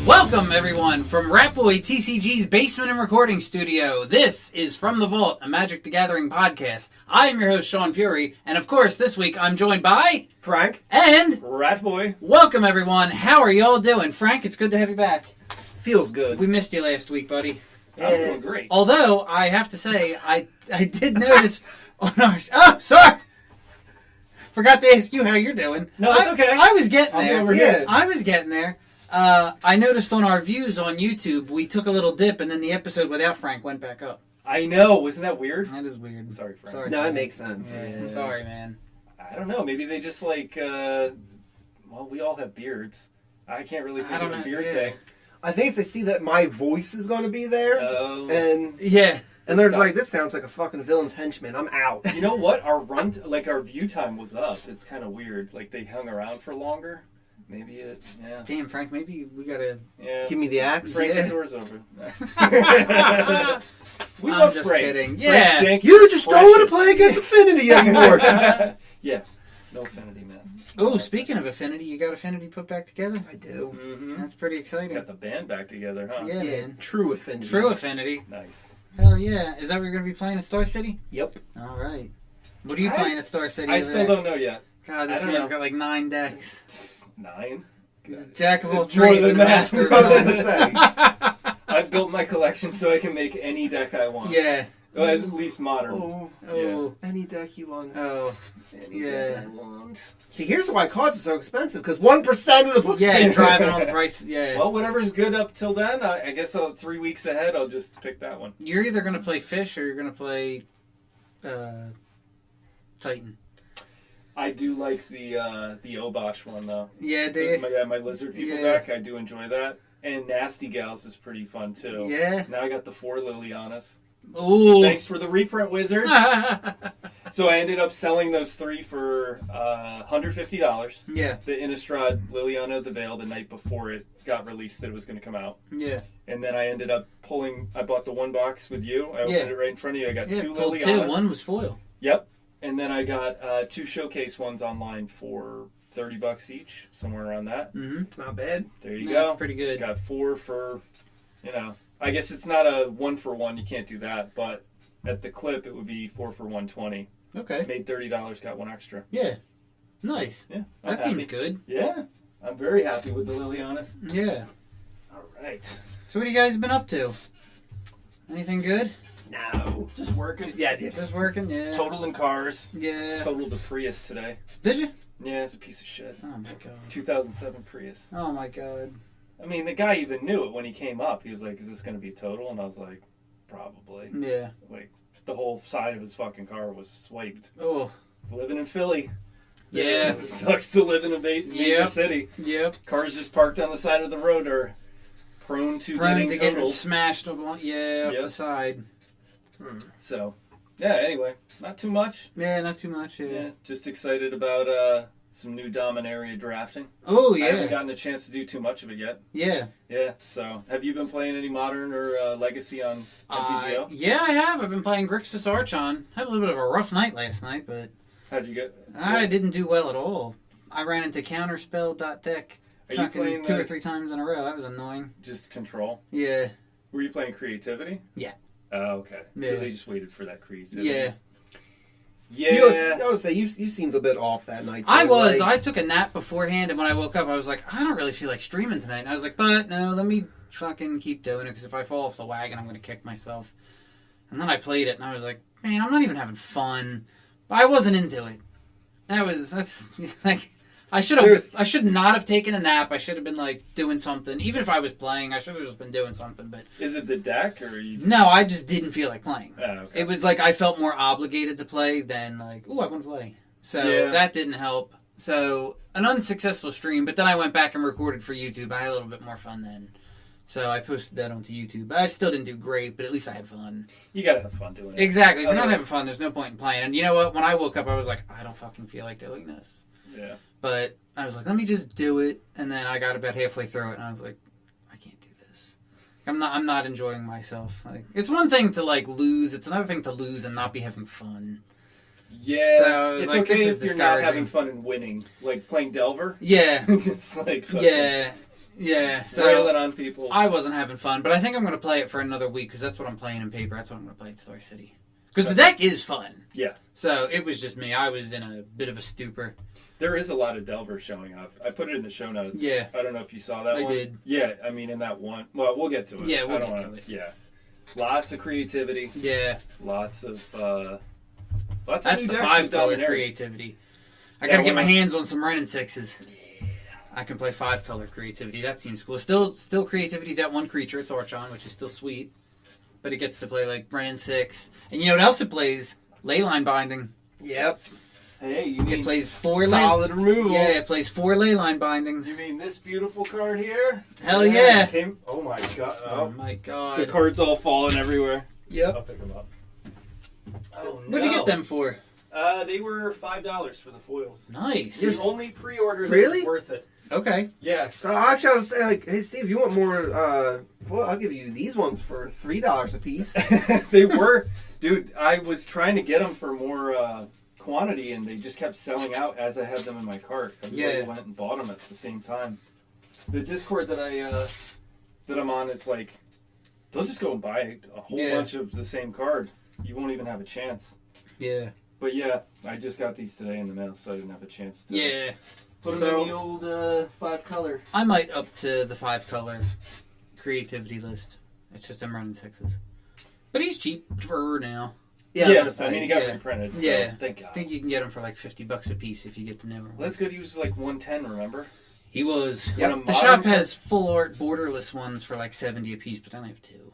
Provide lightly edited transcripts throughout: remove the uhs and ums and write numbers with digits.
Welcome, everyone, from Ratboy TCG's basement and recording studio. This is From the Vault, a Magic the Gathering podcast. I am your host, Sean Fury, and of course, this week I'm joined by... Frank. And... Ratboy. Welcome, everyone. How are y'all doing? Frank, it's good to have you back. Feels good. We missed you last week, buddy. I'm doing great. Although, I have to say, I did notice on our... Oh, sorry! Forgot to ask you how you're doing. No, it's okay. I was getting there. over here. I was getting there. I noticed on our views on YouTube, we took a little dip, and then the episode without Frank went back up. I know. Wasn't that weird? That is weird. Sorry, Frank. Sorry, No, Frank. it makes sense. Yeah. Sorry, man. I don't know. Maybe they just like, well, we all have beards. I can't really think of a beard thing. I think it's they see that my voice is going to be there, and Yeah. and they're like, "This sounds like a fucking villain's henchman. I'm out." You know what? Our our view time was up. It's kind of weird. Like they hung around for longer. Maybe it. Yeah. Damn, Frank. Maybe we gotta. Yeah. Give me the axe. Frank, Yeah. the door's over. We I'm love just Frank. kidding. Frank's Yeah. janky, You just don't want to precious. play against Affinity anymore. Yeah. No affinity, man. Oh, speaking of Affinity, you got Affinity put back together? I do. Mm-hmm. That's pretty exciting. Got the band back together, huh? Yeah, Yeah, man. true Affinity. True Affinity. Nice. Hell yeah. Is that what you're gonna be playing at Star City? Yep. All right. What are you playing at Star City? I over still there? don't know yet. God, this I don't man's know. got like 9 decks. 9? He's a jack of all It's more trades than and a that. master of I was none. gonna say. I've built my collection so I can make any deck I want. Yeah. Well, at least modern. Oh, Oh. any deck he wants. Oh. Any Yeah. deck I want. See, here's why cards are so expensive, because 1% of the book. Yeah, driving on the price. Yeah. Well, whatever's good up till then, I guess 3 weeks ahead, I'll just pick that one. You're either going to play Fish or you're going to play Titan. I do like the Obosh one, though. Yeah, My Lizard People Yeah. deck, I do enjoy that. And Nasty Gals is pretty fun, too. Yeah. Now I got the 4 Lilianas. Ooh. Thanks for the reprint, Wizards. So I ended up selling those 3 for $150. Yeah. The Innistrad Liliana of the Veil the night before it got released that it was going to come out. Yeah. And then I ended up I bought the one box with you. I opened it right in front of you. I got 2 pulled Lilianas. 2. One was foil. Yep. And then I got 2 showcase ones online for $30 each, somewhere around that. Mm-hmm. It's not bad. There you That's go. pretty good. Got 4 for, I guess it's not a 1-for-1. You can't do that. But at the clip, it would be 4 for $120. Okay. Made $30, got 1 extra. Yeah. Nice. Yeah. That seems good. Yeah. I'm very happy with the Lilianas. Yeah. All right. So what have you guys been up to? Anything good? No. Just working. Yeah, I did. Just working? Yeah. Totaling cars. Yeah. Totaled the Prius today. Did you? Yeah, it's a piece of shit. Oh my god. 2007 Prius. Oh my god. I mean, the guy even knew it when he came up. He was like, "Is this going to be total?" And I was like, "Probably." Yeah. Like, the whole side of his fucking car was swiped. Oh. Living in Philly. Yeah. It sucks to live in a major city. Yep. Cars just parked on the side of the road are prone to getting getting totaled. smashed up the Yep. side. So, yeah, anyway, not too much. Yeah, not too much. Yeah, just excited about some new Dominaria drafting. Oh I haven't yeah. gotten a chance to do too much of it yet. Yeah. Yeah, so have you been playing any Modern or Legacy on MtGO? Yeah, I have. I've been playing Grixis Archon. Had a little bit of a rough night last night, but How'd you get? I didn't do well at all. I ran into counterspell.deck Are you fucking playing 2 or the- 3 times in a row. That was annoying. Just control? Yeah. Were you playing creativity? Yeah. Oh, okay. Yeah. So they just waited for that creativity. Yeah. Yeah. I would say you seemed a bit off that night. I too, was. like- I took a nap beforehand, and when I woke up, I was like, I don't really feel like streaming tonight. And I was like, but no, let me fucking keep doing it, because if I fall off the wagon, I'm going to kick myself. And then I played it, and I was like, man, I'm not even having fun. But I wasn't into it. That's like, I should not have taken a nap. I should have been like doing something. Even if I was playing, I should have just been doing something. But Is it the deck or you? no, I just didn't feel like playing. Oh, okay. It was like I felt more obligated to play than like, ooh, I want to play. So Yeah. that didn't help. So an unsuccessful stream, but then I went back and recorded for YouTube. I had a little bit more fun then. So I posted that onto YouTube. I still didn't do great, but at least I had fun. You gotta have fun doing it. Exactly. If you're not Otherwise- having fun, there's no point in playing. And you know what? When I woke up, I was like, I don't fucking feel like doing this. Yeah. But I was like, let me just do it. And then I got about halfway through it, and I was like, I can't do this. I'm not enjoying myself. Like, it's one thing to like lose. It's another thing to lose and not be having fun. Yeah, So, it's like, okay this is if you're not discouraging. having fun and winning, like playing Delver. Yeah. Just like fucking- Yeah. Yeah, so railing on people. I wasn't having fun, but I think I'm going to play it for another week because that's what I'm playing in paper. That's what I'm going to play at Star City. Because the deck is fun. Yeah. So it was just me. I was in a bit of a stupor. There is a lot of Delver showing up. I put it in the show notes. Yeah. I don't know if you saw that one. I did. Yeah, I mean, in that one. Well, we'll get to it. Yeah, we'll I don't get wanna, to it. Yeah. Lots of creativity. Yeah. Lots of That's new the decks 5 with color Dominaria. creativity. I Yeah, got to get when my I- hands on some Ren and 6s. Yeah. I can play 5 color creativity. That seems cool. Still creativity's at 1 creature. It's Archon, which is still sweet. But it gets to play like Ren and 6. And you know what else it plays? Leyline Binding. Yep. Hey, you It mean plays 4 Solid removal. Yeah, it plays 4 Leyline Bindings. you mean this beautiful card here? Hell yeah. Oh my god. Oh Oh. my god. The cards all falling everywhere. I'll Yep. pick them up. Oh no. What'd you get them for? They were $5 for the foils. Nice. The only pre-order Really? that was worth it. Okay. Yeah. So actually, I was saying, like, hey Steve, you want more? Well, I'll give you these ones for $3 a piece. They were, dude. I was trying to get them for more quantity, and they just kept selling out as I had them in my cart. Everybody went and bought them at the same time. The Discord that I'm on is like, they'll just go and buy a whole bunch of the same card. You won't even have a chance. Yeah. But yeah, I just got these today in the mail, so I didn't have a chance to Yeah. put them So- in the old 5 color. I might up to the 5 color creativity list. It's just I'm running 6s. But he's cheap for now. Yeah, I mean, he got Yeah. reprinted, so Yeah. thank I God. think you can get him for like $50 a piece if you get the newer one. That's good. He was like 110, remember? He was. Yep. When a The modern shop card- has full art borderless ones for like 70 a piece, but I only have 2.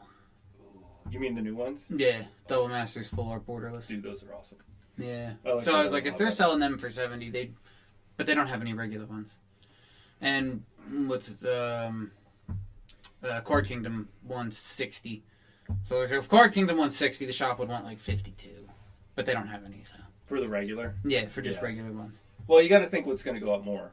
You mean the new ones? Yeah, Double Masters full art borderless. Dude, those are awesome. Yeah. I like So that I was one like, a if lot they're better. selling them for 70, but they don't have any regular ones. And what's it? Card Kingdom 160. So like, if Card Kingdom 160, the shop would want like 52, but they don't have any. So For the regular? yeah, for just Yeah. regular ones. Well, you got to think what's going to go up more.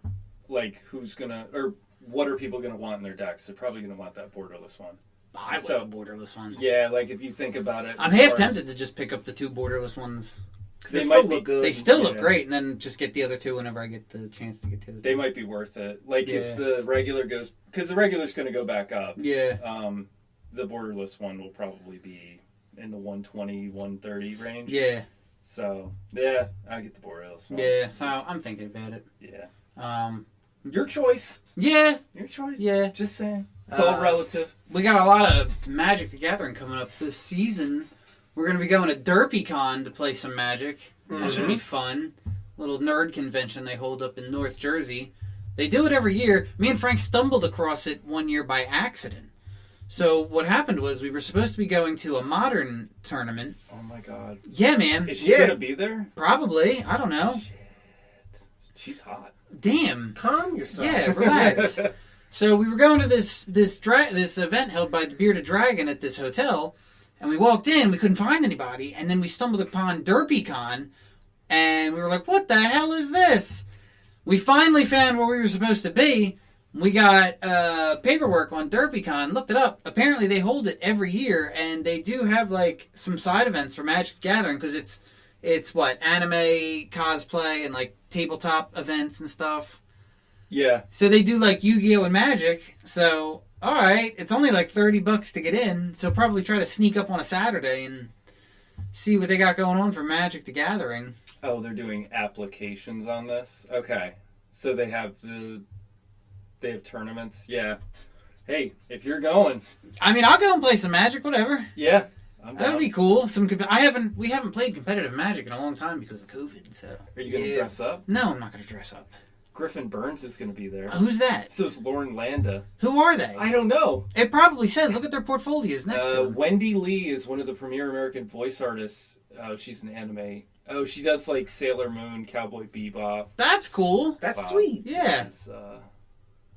Like, who's going to, or what are people going to want in their decks? They're probably going to want that borderless one. I want So- the borderless one. Yeah, like if you think about it. I'm as half far as- tempted to just pick up the 2 borderless ones. Because They they still might be- look good. They still look Yeah. great, and then just get the other 2 whenever I get the chance to get the other 2. They might be worth it. Like Yeah. if the regular goes, because the regular's going to go back up. Yeah. The borderless one will probably be in the 120, 130 range. Yeah. So, yeah, I get the borderless one. Yeah. So I'm thinking about it. Yeah. Your choice. Yeah. Your choice. Yeah. Just saying. It's all relative. We got a lot of Magic the Gathering coming up this season. We're going to be going to Derpycon to play some Magic. That should be fun. Little nerd convention they hold up in North Jersey. They do it every year. Me and Frank stumbled across it one year by accident. So what happened was we were supposed to be going to a Modern tournament. Oh my god. Yeah, man. Is she Yeah. going to be there? Probably. I don't know. Shit. She's hot. Damn. Calm yourself. Yeah, relax. So we were going to this event held by the Bearded Dragon at this hotel, and we walked in, we couldn't find anybody, and then we stumbled upon Derpycon, and we were like, what the hell is this? We finally found where we were supposed to be. We got paperwork on Derpycon, looked it up. Apparently they hold it every year, and they do have like some side events for Magic the Gathering, because it's what, anime, cosplay, and like tabletop events and stuff. Yeah. So they do like Yu-Gi-Oh! And Magic. So, alright, it's only like $30 to get in. So probably try to sneak up on a Saturday and see what they got going on for Magic the Gathering. Oh, they're doing applications on this? Okay. So they have tournaments? Yeah. Hey, if you're going. I mean, I'll go and play some Magic, whatever. Yeah. I'm down. That'll be cool. We haven't played competitive Magic in a long time because of COVID, so. Are you going to Yeah. dress up? No, I'm not going to dress up. Griffin Burns is going to be there. Who's that? So is Lauren Landa. Who are they? I don't know. It probably says, look at their portfolios next to them. Wendy Lee is one of the premier American voice artists. She's an anime. Oh, she does like Sailor Moon, Cowboy Bebop. That's cool. That's Wow. sweet. Yeah.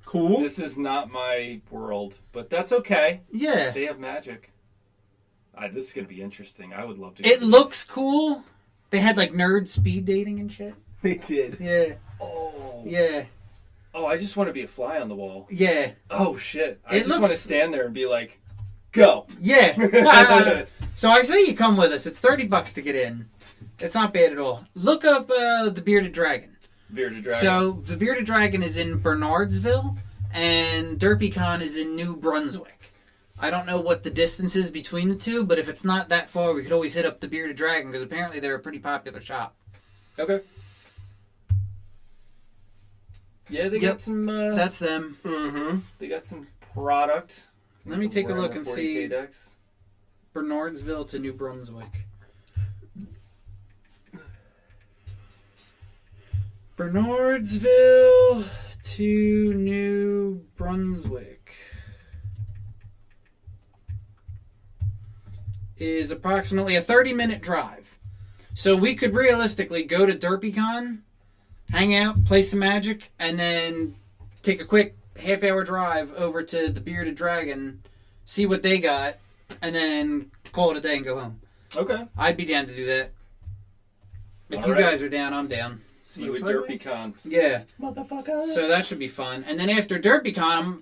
Cool. This is not my world, but that's okay. Yeah. They have magic. This is going to be interesting. I would love to. go It to looks cool. They had like nerd speed dating and shit. They did. Yeah. this. Oh. Yeah. Oh, I just want to be a fly on the wall. Yeah. Oh shit! I It just looks- want to stand there and be like, "Go." Yeah. So I say you come with us. It's $30 to get in. It's not bad at all. Look up the Bearded Dragon. Bearded Dragon. So the Bearded Dragon is in Bernardsville, and Derpycon is in New Brunswick. I don't know what the distance is between the two, but if it's not that far, we could always hit up the Bearded Dragon, because apparently they're a pretty popular shop. Okay. Yeah, they got some... that's them. Mm-hmm. They got some product. Let me take a look and 40K see decks. Bernardsville to New Brunswick. Bernardsville to New Brunswick is approximately a 30-minute drive. So we could realistically go to Derpycon, hang out, play some Magic, and then take a quick half-hour drive over to the Bearded Dragon, see what they got, and then call it a day and go home. Okay. I'd be down to do that. If All you right. guys are down, I'm down. See you at Derpycon. Yeah. Motherfuckers. So that should be fun. And then after Derpycon,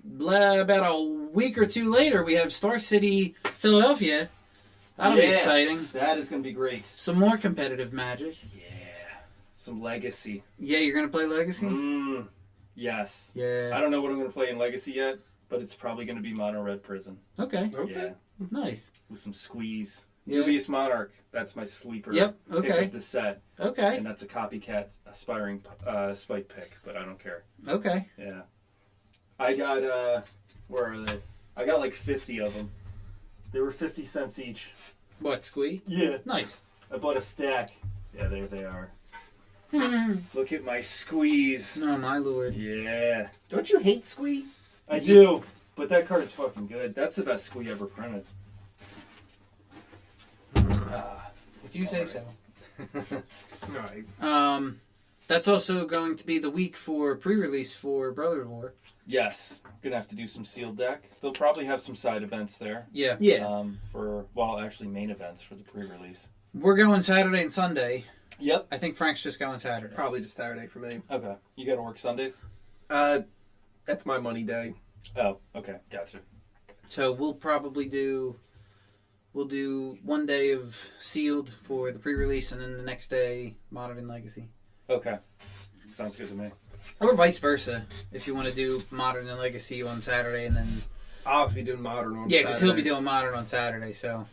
about a week or two later, we have Star City, Philadelphia. That'll be exciting. That is going to be great. Some more competitive Magic. Yeah. Some Legacy. Yeah, you're going to play Legacy? Yes. Yeah. I don't know what I'm going to play in Legacy yet, but it's probably going to be Mono Red Prison. Okay. Yeah. Nice. With some squeeze. Yeah. Dubious Monarch. That's my sleeper. Yep. Pick Okay. of the set. Okay. And that's a copycat aspiring spike pick, but I don't care. Okay. Yeah. I got, where are they? I got like 50 of them. They were 50 cents each. What, Squee? Yeah. Nice. I bought a stack. Yeah, there they are. Look at my squeeze. Oh, my lord. Yeah. Don't you hate Squee? I do, but that card is fucking good. That's the best squee ever printed. If you say so. Alright. That's also going to be the week for pre-release for Broodlord. Yes. Gonna have to do some sealed deck. They'll probably have some side events there. Yeah. Yeah. Actually main events for the pre-release. We're going Saturday and Sunday. Yep. I think Frank's just going Saturday. Probably just Saturday for me. Okay. You gotta work Sundays? That's my money day. Oh, okay. Gotcha. So we'll probably do 1 day of sealed for the pre-release, and then the next day Modern and Legacy. Okay. Sounds good to me. Or vice versa, if you want to do Modern and Legacy on Saturday, and then I'll have to be doing Modern on because he'll be Saturday. doing Modern on Saturday. So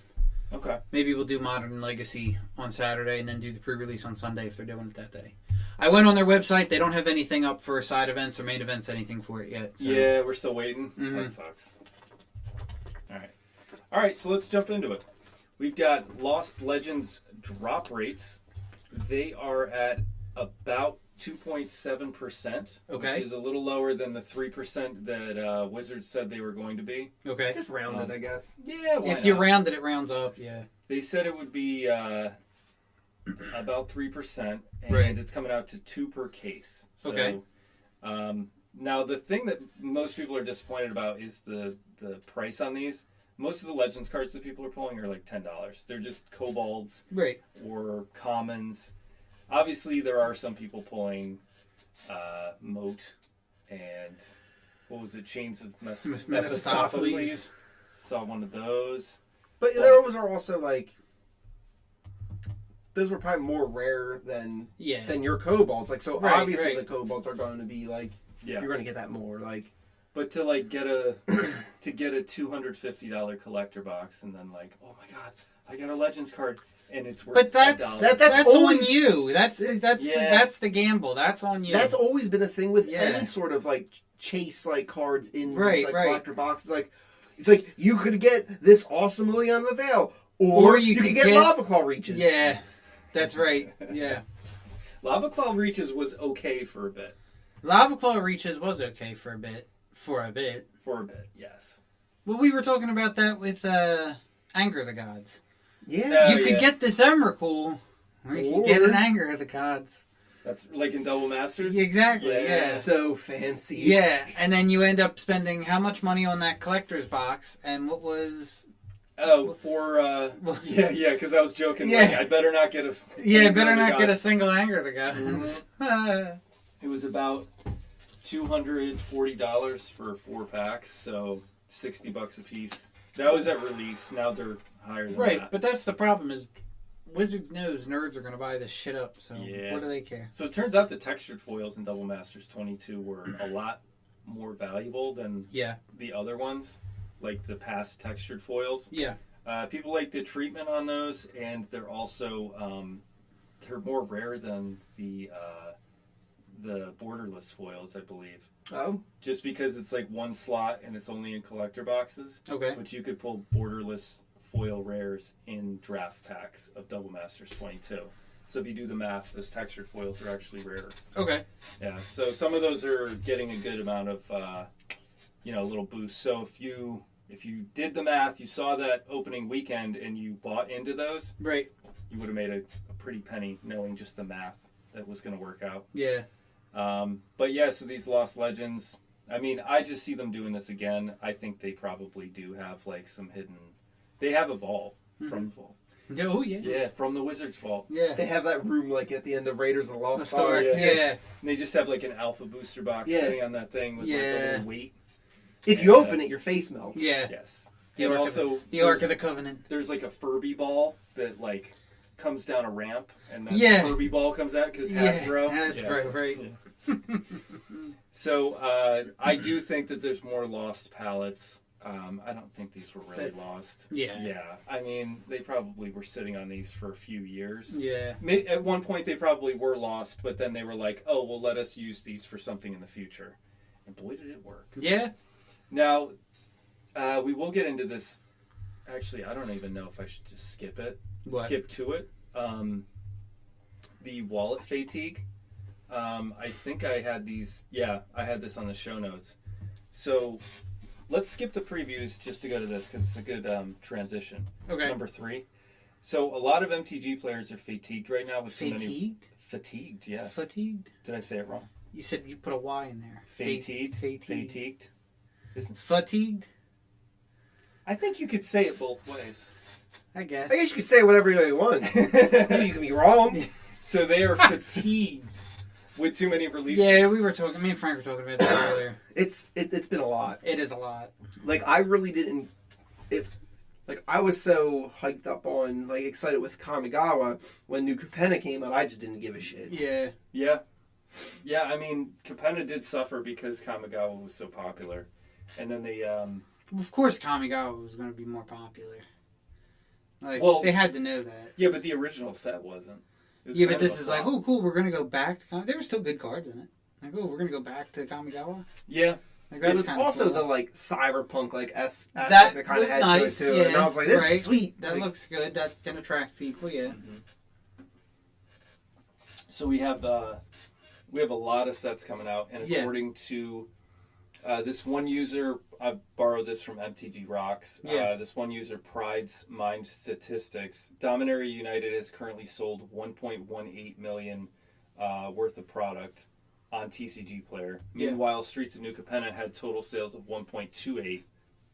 Okay. maybe we'll do Modern and Legacy on Saturday, and then do the pre-release on Sunday if they're doing it that day. I went on their website; they don't have anything up for side events or main events, anything for it yet. So. Yeah, we're still waiting. Mhm. That sucks. All right, so let's jump into it. We've got Lost Legends drop rates. They are at about 2.7%, Okay. which is a little lower than the 3% that Wizards said they were going to be. Okay. Just round it, I guess. Yeah, why If you not? round it, it rounds up. Yeah. They said it would be about 3%, and Right. it's coming out to 2 per case. So, Okay. Now, the thing that most people are disappointed about is the price on these. Most of the Legends cards that people are pulling are like $10. They're just kobolds Right. or commons. Obviously, there are some people pulling Moat and what was it? Chains of Mephistopheles. Saw one of those. But those are also like those were probably more rare than Yeah. your kobolds. Like so, Right, obviously right. the kobolds are going to be like Yeah. you're going to get that more. Like But to like get a $250 collector box and then like, oh my god, I got a Legends card and it's worth But that's $1. that's always- on you. That's Yeah. that's the gamble. That's on you. that's always been a thing with Yeah. any sort of like chase like cards in Right, these, like right. collector boxes. Like it's like you could get this awesome Liliana the Veil, or you could get Lava Claw Reaches. Yeah, that's right. Yeah, Lava Claw Reaches was okay for a bit. Lava Claw Reaches was okay for a bit. For a bit. Yes. Well, we were talking about that with Anger of the Gods. Yeah. You could get this Emrakul, or you could get an Anger of the Gods. That's like in Double Masters? Exactly, yeah. So fancy. Yeah, and then you end up spending how much money on that collector's box, and what was... Oh, yeah, because I was joking. Yeah. Like, I better not get a... Yeah, better Anger of the not get a Gods. single Anger of the Gods. It was about $240 for 4 packs, so $60 a piece. That was at release. Now they're higher than Right, that. but that's the problem is Wizards knows nerds are going to buy this shit up, so Yeah. what do they care? So it turns out the textured foils in Double Masters 22 were a lot more valuable than the other ones, like the past textured foils. Yeah. People like the treatment on those, and they're also they're more rare than the borderless foils, I believe. Oh. Just because it's like one slot and it's only in collector boxes. Okay. But you could pull borderless foil rares in draft packs of Double Masters 22. So if you do the math, those textured foils are actually rarer. Okay. Yeah. So some of those are getting a good amount of, a little boost. So if you did the math, you saw that opening weekend and you bought into those, right, you would have made a pretty penny knowing just the math that was going to work out. Yeah. But yeah, so these Lost Legends, I mean, I just see them doing this again. I think they probably do have like some hidden. They have a vault from Vault. Oh yeah. Yeah, from the Wizards Vault. Yeah. They have that room like at the end of Raiders of the Lost Ark. Yeah. And they just have like an alpha booster box sitting on that thing with like a little weight. If you open it, your face melts. Yeah. Yes. The and Ark also the Ark of the Covenant. There's like a Furby ball that like comes down a ramp, and then the Furby ball comes out because Hasbro. Hasbro, right. Yeah. So I do think that there's more lost palettes. I don't think these were really lost. Yeah. Yeah. I mean, they probably were sitting on these for a few years. Yeah. At one point, they probably were lost, but then they were like, oh, well, let us use these for something in the future. And boy, did it work. Yeah. Now, we will get into this. Actually, I don't even know if I should just skip it. What? Skip to it. The wallet fatigue. I think I had these. Yeah, I had this on the show notes. So let's skip the previews just to go to this because it's a good transition. Okay. Number 3. So a lot of MTG players are fatigued right now with too many. Fatigued, yes. Fatigued? Did I say it wrong? You said you put a Y in there. Fatigued. Fatigued. Fatigued. I think you could say it both ways. I guess you could say whatever you want. You can be wrong. So they are fatigued with too many releases. Yeah, we were talking. Me and Frank were talking about that earlier. It's been a lot. It is a lot. Like I really didn't. I was so hyped up on excited with Kamigawa when New Capenna came out. I just didn't give a shit. Yeah. Yeah. Yeah. I mean, Capenna did suffer because Kamigawa was so popular, and then they. Of course, Kamigawa was going to be more popular. They had to know that. Yeah, but the original set wasn't. Yeah, but this is like, oh, cool, we're going to go back to Kamigawa. There were still good cards in it. Like, oh, we're going to go back to Kamigawa. Yeah. Like, it was also cool. The cyberpunk aspect that kind of was had nice, to it too. yeah. And I was like, this is sweet. That looks good. That's going to attract people, yeah. Mm-hmm. So we have a lot of sets coming out, and according to this one user, I borrowed this from MTG Rocks. Yeah. This one user, Pride's Mind Statistics. Dominaria United has currently sold 1.18 million worth of product on TCG Player. Yeah. Meanwhile, Streets of New Capenna had total sales of 1.28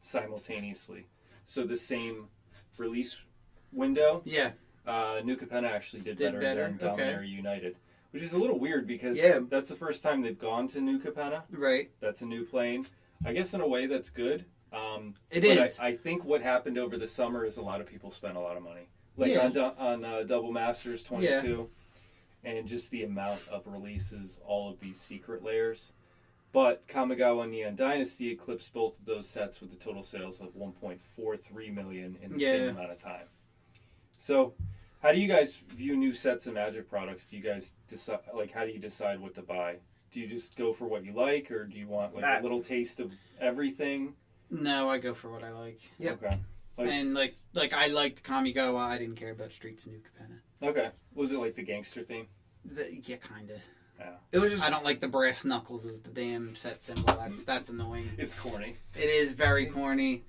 simultaneously. So the same release window. Yeah. New Capenna actually did better than Dominaria United. Which is a little weird because that's the first time they've gone to New Capenna. Right. That's a new plane. I guess in a way that's good. It is. I think what happened over the summer is a lot of people spent a lot of money. On Double Masters 22. And just the amount of releases, all of these secret layers. But Kamigawa and Neon Dynasty eclipsed both of those sets with the total sales of 1.43 million in the same amount of time. So... how do you guys view new sets of Magic products? Do you guys decide, how do you decide what to buy? Do you just go for what you like, or do you want a little taste of everything? No, I go for what I like. Yep. Okay. And I liked Kamigawa. I didn't care about Streets of New Capenna. Okay. Was it like the gangster theme? Yeah, kind of. Yeah. It was just. I don't like the brass knuckles as the damn set symbol. That's annoying. It's corny. It is very corny.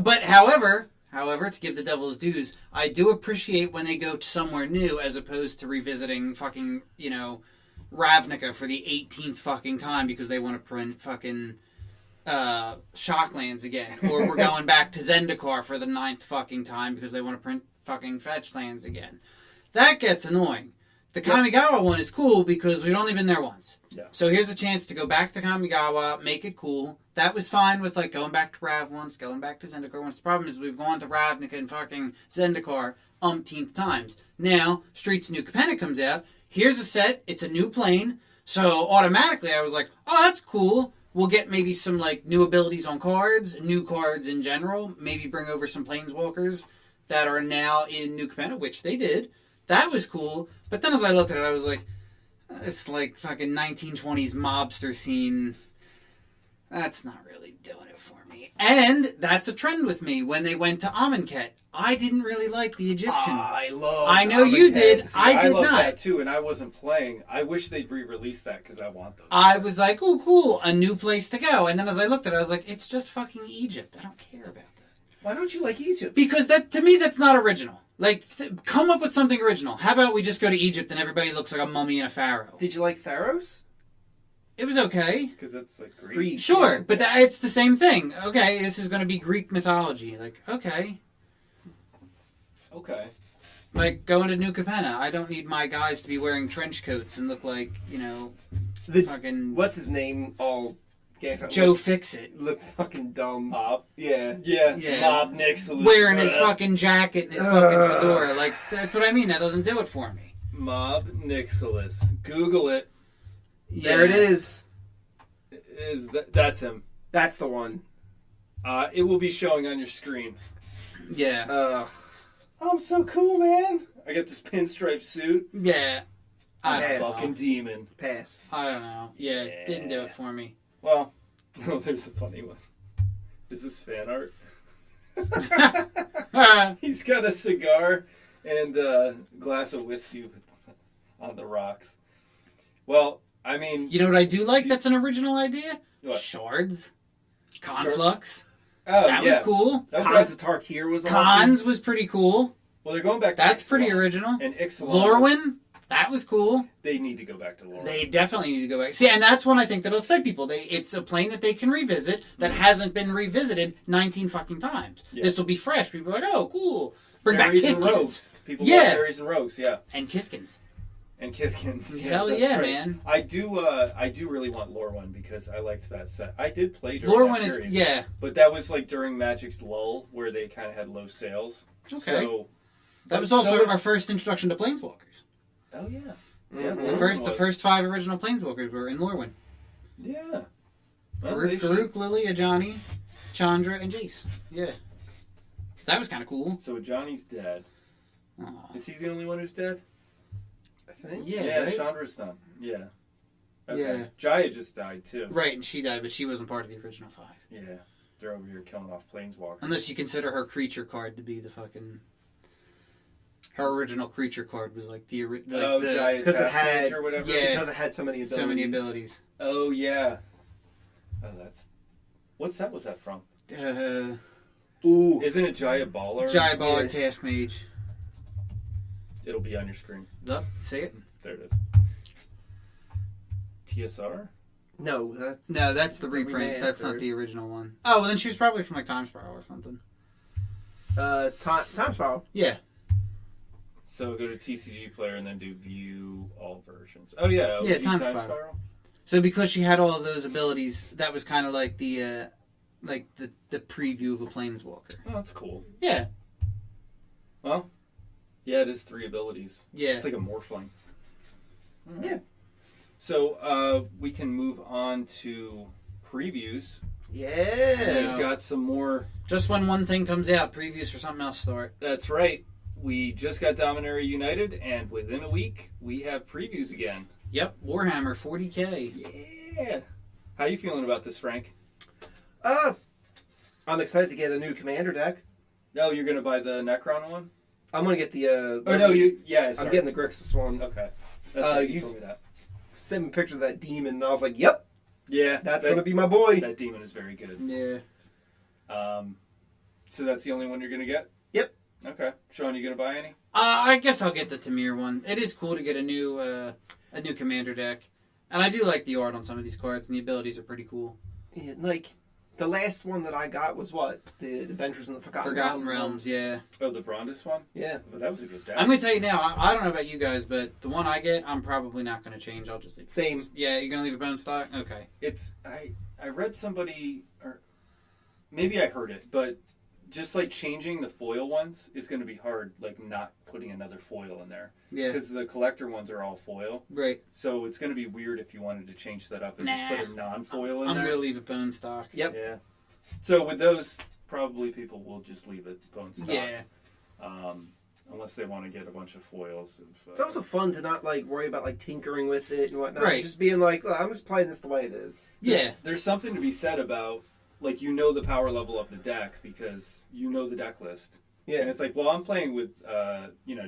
But however, to give the devil his dues, I do appreciate when they go to somewhere new as opposed to revisiting fucking, Ravnica for the 18th fucking time because they want to print fucking Shocklands again. Or we're going back to Zendikar for the 9th fucking time because they want to print fucking Fetchlands again. That gets annoying. The Kamigawa one is cool because we've only been there once. Yeah. So here's a chance to go back to Kamigawa, make it cool. That was fine with going back to Rav once, going back to Zendikar once. The problem is we've gone to Ravnica and fucking Zendikar umpteenth times. Now, Streets of New Capenna comes out. Here's a set. It's a new plane. So automatically I was like, oh, that's cool. we'll get maybe some like new abilities on cards, new cards in general, maybe bring over some planeswalkers that are now in New Capenna, which they did. That was cool. But then as I looked at it, I was like, it's like fucking 1920s mobster scene. That's not really doing it for me. And that's a trend with me. When they went to Amonkhet, I didn't really like the Egyptian. I know you did. See, I did love not. that too, and I wasn't playing. I wish they'd re-release that because I want those. I was like, oh, cool, a new place to go. And then as I looked at it, I was like, it's just fucking Egypt. I don't care about that. Why don't you like Egypt? Because that, to me, that's not original. Like, come up with something original. How about we just go to Egypt and everybody looks like a mummy and a pharaoh? Did you like Theros? It was okay. Because it's like Greek. Sure, but it's the same thing. Okay, this is going to be Greek mythology. Like, okay. Okay. Like, going to New Capenna, I don't need my guys to be wearing trench coats and look like, fucking... What's his name? All gangster. Joe Fix-It. Looked fucking dumb. Mob. Yeah. Yeah. Mob Nicholas. Wearing his fucking jacket and his fucking fedora. Like, that's what I mean. That doesn't do it for me. Mob Nicholas. Google it. There it is. That's him. That's the one. It will be showing on your screen. Yeah. I'm so cool, man. I got this pinstripe suit. Yeah. I don't know. Fucking demon. Pass. I don't know. Yeah, it didn't do it for me. Well, there's a funny one. Is this fan art? He's got a cigar and a glass of whiskey on the rocks. Well, I mean... You know what I do like that's an original idea? What? Shards. Conflux. Oh, That was cool. Khans of Tarkir was awesome. Khans was pretty cool. Well, they're going back to That's Ixalan. pretty original. And Ixalan. Lorwyn. That was cool. They need to go back to Lorwyn. They definitely need to go back. See, and that's one I think that'll excite people. It's a plane that they can revisit that hasn't been revisited 19 fucking times. Yeah. This will be fresh. People are like, oh, cool. Bring Fairies back and Kithkins. rogues. People love fairies and rogues, yeah. And Kithkins. And Kithkins. Hell that's yeah, right. man. I do really want Lorwyn because I liked that set. I did play during Lorwyn that is, period, yeah. But that was like during Magic's lull where they kind of had low sales. Okay. So, That was also our first introduction to Planeswalkers. Oh, yeah. Mm-hmm. Yeah, The first 5 original Planeswalkers were in Lorwyn. Yeah. Well, they should- Karuk, Lily, Ajani, Chandra, and Jace. Yeah. That was kind of cool. So Johnny's dead. Aw. Is he the only one who's dead? I think. Yeah, right? Chandra's not. Yeah. Okay. Yeah. Jaya just died too. Right, and she died, but she wasn't part of the original 5. Yeah. They're over here killing off planeswalkers. Unless you consider her creature card to be the fucking... Her original creature card was like the... Jaya's because it had- Mage or whatever. Yeah. Because it had so many abilities. so many abilities. Oh yeah. Oh, that's. What set was that from? Ooh. Isn't it Jaya Baller? Jaya Baller, Yeah. Task Mage. It'll be on your screen. Look, say it. There it is. TSR? No, that's... No, that's the reprint. That's not Remastered. the original one. Oh, well then she was probably from like Time Spiral or something. Time Spiral. Yeah. So go to TCG Player and then do View All Versions. Oh yeah, Yeah, OG Time Time Spiral. Spiral. So because she had all of those abilities, that was kind of like the preview of a Planeswalker. Oh, that's cool. Yeah. Well, yeah, it is 3 abilities. Yeah. It's like a Morphling. Yeah. So we can move on to previews. Yeah. We've got some more. Just when one thing comes out, previews for something else start. That's right. We just got Dominaria United, and within a week, we have previews again. Yep, Warhammer 40K. Yeah. How you feeling about this, Frank? I'm excited to get a new commander deck. No, you're gonna buy the Necron one. I'm gonna get the. Oh no, you. Yeah, sorry. I'm getting the Grixis one. Okay. That's right, you you- told me that. Sent me a picture of that demon, and I was like, "Yep, Yeah, that's that, gonna be my boy." That demon is very good. Yeah. So that's the only one you're gonna get. Yep. Okay, Sean, you gonna buy any? I guess I'll get the Tamir one. It is cool to get a new commander deck. And I do like the art on some of these cards, and the abilities are pretty cool. Yeah, like the last one that I got was what? The Adventures in the Forgotten Realms, yeah. Oh, the Brondis one. Yeah. But that was a good deck. I'm going to tell you now, I don't know about you guys, but the one I get, I'm probably not going to change. I'll just... Same. Yeah, you're going to leave a bone stock? Okay. It's I read somebody, or maybe I heard it, but just like changing the foil ones is going to be hard, like not putting another foil in there. Yeah. Because the collector ones are all foil. Right. So it's going to be weird if you wanted to change that up and just put a non-foil in I'm there. going to leave it bone stock. Yep. Yeah. So with those, probably people will just leave it bone stock. Yeah. Unless they want to get a bunch of foils. It's also fun to not like worry about like tinkering with it and whatnot. Right. Just being like, I'm just playing this the way it is. Yeah. There's something to be said about, like, you know the power level of the deck because you know the deck list. Yeah. And it's like, well, I'm playing with,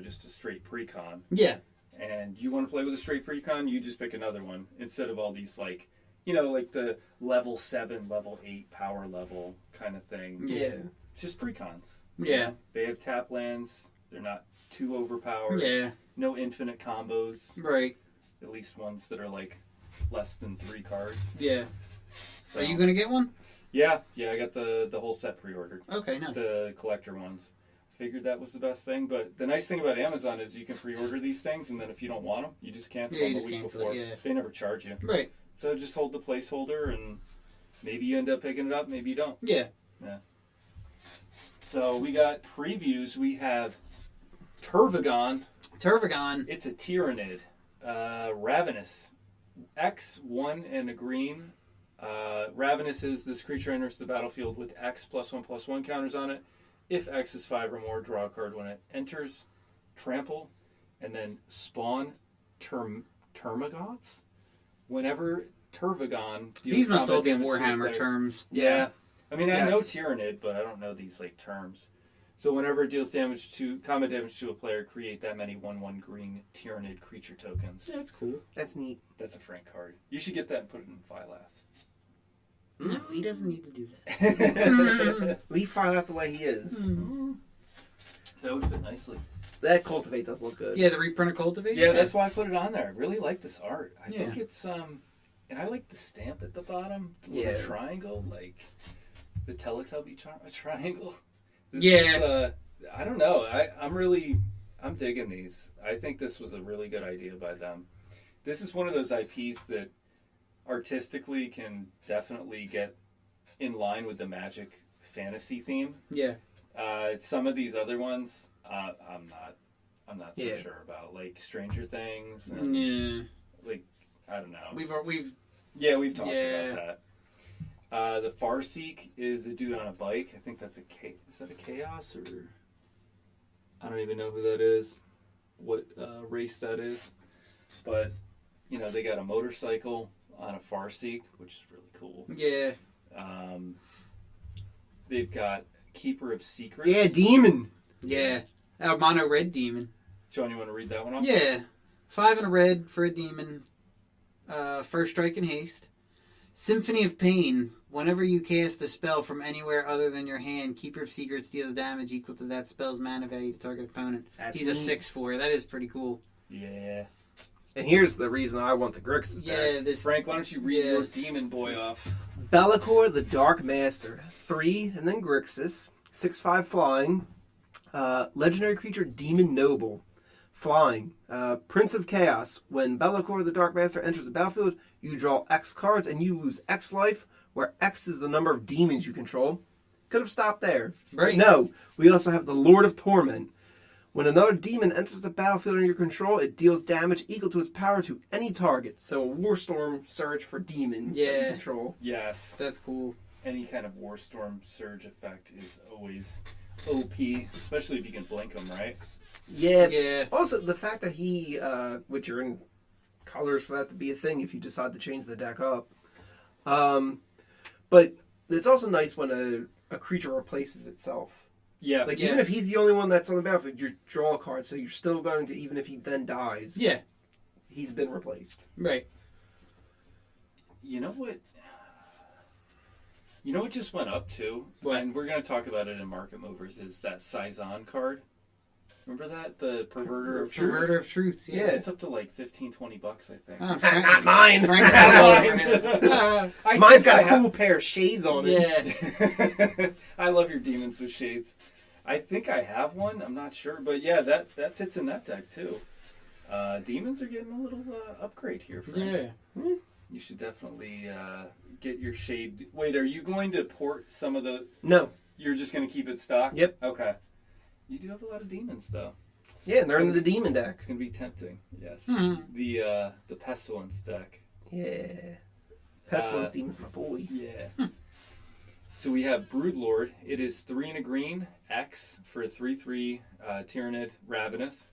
just a straight precon. Yeah. And you want to play with a straight precon, you just pick another one instead of all these, like, like the level 7, level 8 power level kind of thing. Yeah. It's just precons. Yeah. They have tap lands. They're not too overpowered. Yeah. No infinite combos. Right. At least ones that are, like, less than 3 cards. Yeah. So, Are you going to get one? Yeah, I got the whole set pre-ordered. Okay, nice. The collector ones. Figured that was the best thing, but the nice thing about Amazon is you can pre-order these things, and then if you don't want them, you just cancel them a week before. Yeah. They never charge you. Right. So just hold the placeholder, and maybe you end up picking it up, maybe you don't. Yeah. Yeah. So we got previews. We have Turvagon. Turvagon. It's a Tyranid. Ravenous. X, 1 and a green. Ravenous is this creature enters the battlefield with X +1/+1 counters on it. If X is 5 or more, draw a card when it enters. Trample, and then spawn Termagots. Whenever Turvagon deals These must all be damage to a Warhammer player- terms. Yeah. I mean, I know Yes. Tyranid, but I don't know these like terms. So whenever it deals combat damage to a player, create that many 1/1 green Tyranid creature tokens. Yeah, that's cool. That's neat. That's a Frank card. You should get that and put it in Phylath. No, he doesn't need to do that. Leave File out the way he is. That would fit nicely. That Cultivate does look good. Yeah, the reprint of Cultivate? Yeah, that's why I put it on there. I really like this art. I Yeah. think it's and I like the stamp at the bottom, the Yeah. little triangle, like the Teletubby triangle. This Yeah. is, I don't know. I'm digging these. I think this was a really good idea by them. This is one of those IPs that artistically can definitely get in line with the Magic fantasy theme. Yeah. Some of these other ones, I'm not so Yeah. sure about, like Stranger Things. And, Yeah. like, I don't know. We've We've talked about that. The Farseek is a dude on a bike. I think that's is that a Chaos or I don't even know who that is. What race that is, but they got a motorcycle on a Farseek, which is really cool. Yeah. They've got Keeper of Secrets. Yeah, Demon. Yeah. Mono red demon. Sean, you want to read that one off? Yeah. 5 and a red for a demon. First strike and haste. Symphony of Pain. Whenever you cast a spell from anywhere other than your hand, Keeper of Secrets deals damage equal to that spell's mana value to target opponent. That's He's a neat. 6/4. That is pretty cool. Yeah. And here's the reason I want the Grixis deck. Yeah, this. Frank, why don't you read your demon boy off? Be'lakor the Dark Master. 3 and then Grixis. 6/5 flying. Legendary creature Demon Noble. Flying. Prince of Chaos. When Be'lakor the Dark Master enters the battlefield, you draw X cards and you lose X life, where X is the number of demons you control. Could have stopped there. Right. No. We also have the Lord of Torment. When another demon enters the battlefield under your control, it deals damage equal to its power to any target. So a Warstorm Surge for demons that you Yeah. control. Yes. That's cool. Any kind of Warstorm Surge effect is always OP, especially if you can blink them, right? Yeah. Yeah. Also, the fact that he, which you're in colors for that to be a thing if you decide to change the deck up. But it's also nice when a creature replaces itself. Yeah. Like, even if he's the only one that's on the battlefield, you draw a card, so you're still going to, even if he then dies, Yeah. he's been replaced. Right. You know what? You know what just went up too? What? And we're going to talk about it in Market Movers, is that Saison card. Remember that? The Perverter of Truth? Perverter of Truths. Yeah. Yeah. It's up to like $15-20, I think. Oh, Not mine. Frank Mine's got a cool pair of shades on it. Yeah. I love your demons with shades. I think I have one. I'm not sure. But yeah, that fits in that deck too. Demons are getting a little upgrade here, Frank. Yeah. You should definitely get your shade. Wait, are you going to port some of the... No. You're just going to keep it stocked? Yep. Okay. You do have a lot of demons, though. Yeah, and they're in the demon deck. It's going to be tempting. Yes. Mm-hmm. The Pestilence deck. Yeah. Pestilence Demon's my boy. Yeah. So we have Broodlord. It is 3 and a green, X for a 3/3 Tyranid Ravenous.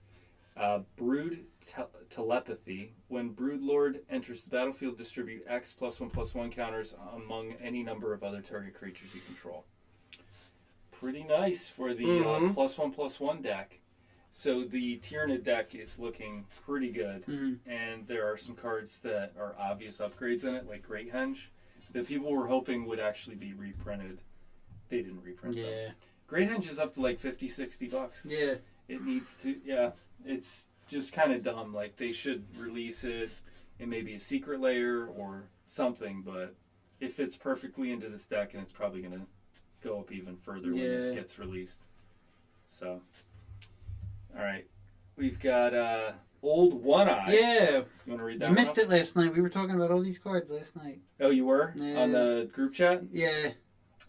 Telepathy. When Broodlord enters the battlefield, distribute X +1/+1 counters among any number of other target creatures you control. Pretty nice for the +1/+1 deck. So the Tyranid deck is looking pretty good, and there are some cards that are obvious upgrades in it, like Great Henge, that people were hoping would actually be reprinted. They didn't reprint them. Great Henge is up to like $50-$60. Yeah. It needs to, it's just kind of dumb. Like, they should release it in maybe a secret layer or something, but it fits perfectly into this deck, and it's probably going to go up even further when this gets released. So, all right. We've got Old One Eye. Yeah. You want to read that You one missed up? it last night. We were talking about all these cards last night. Oh, you were? Yeah. On the group chat? Yeah.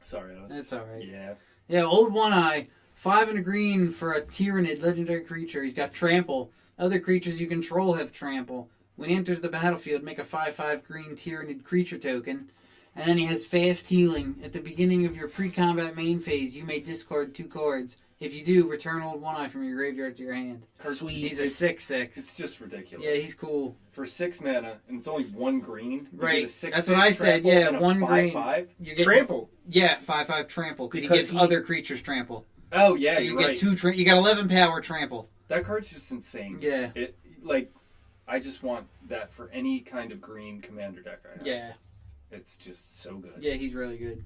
Sorry, I was... That's all right. Yeah. Yeah, Old One Eye. 5 and a green for a Tyranid legendary creature. He's got Trample. Other creatures you control have Trample. When he enters the battlefield, make a 5/5 green Tyranid creature token. And then he has Fast Healing. At the beginning of your pre-combat main phase, you may discard 2 cards. If you do, return Old One Eye from your graveyard to your hand. Sweet. He's a 6/6. It's just ridiculous. Yeah, he's cool. For 6 mana, and it's only 1 green. You Right. get a 6/6 That's what I said. trample Yeah, and a 1 green. 5/5. You get Trample. Yeah, 5/5 Trample because he Because gives he- other creatures Trample. Oh, yeah, So you you're get right. 2. You got 11 power Trample. That card's just insane. Yeah. I just want that for any kind of green commander deck I have. Yeah. It's just so good. Yeah, he's really good.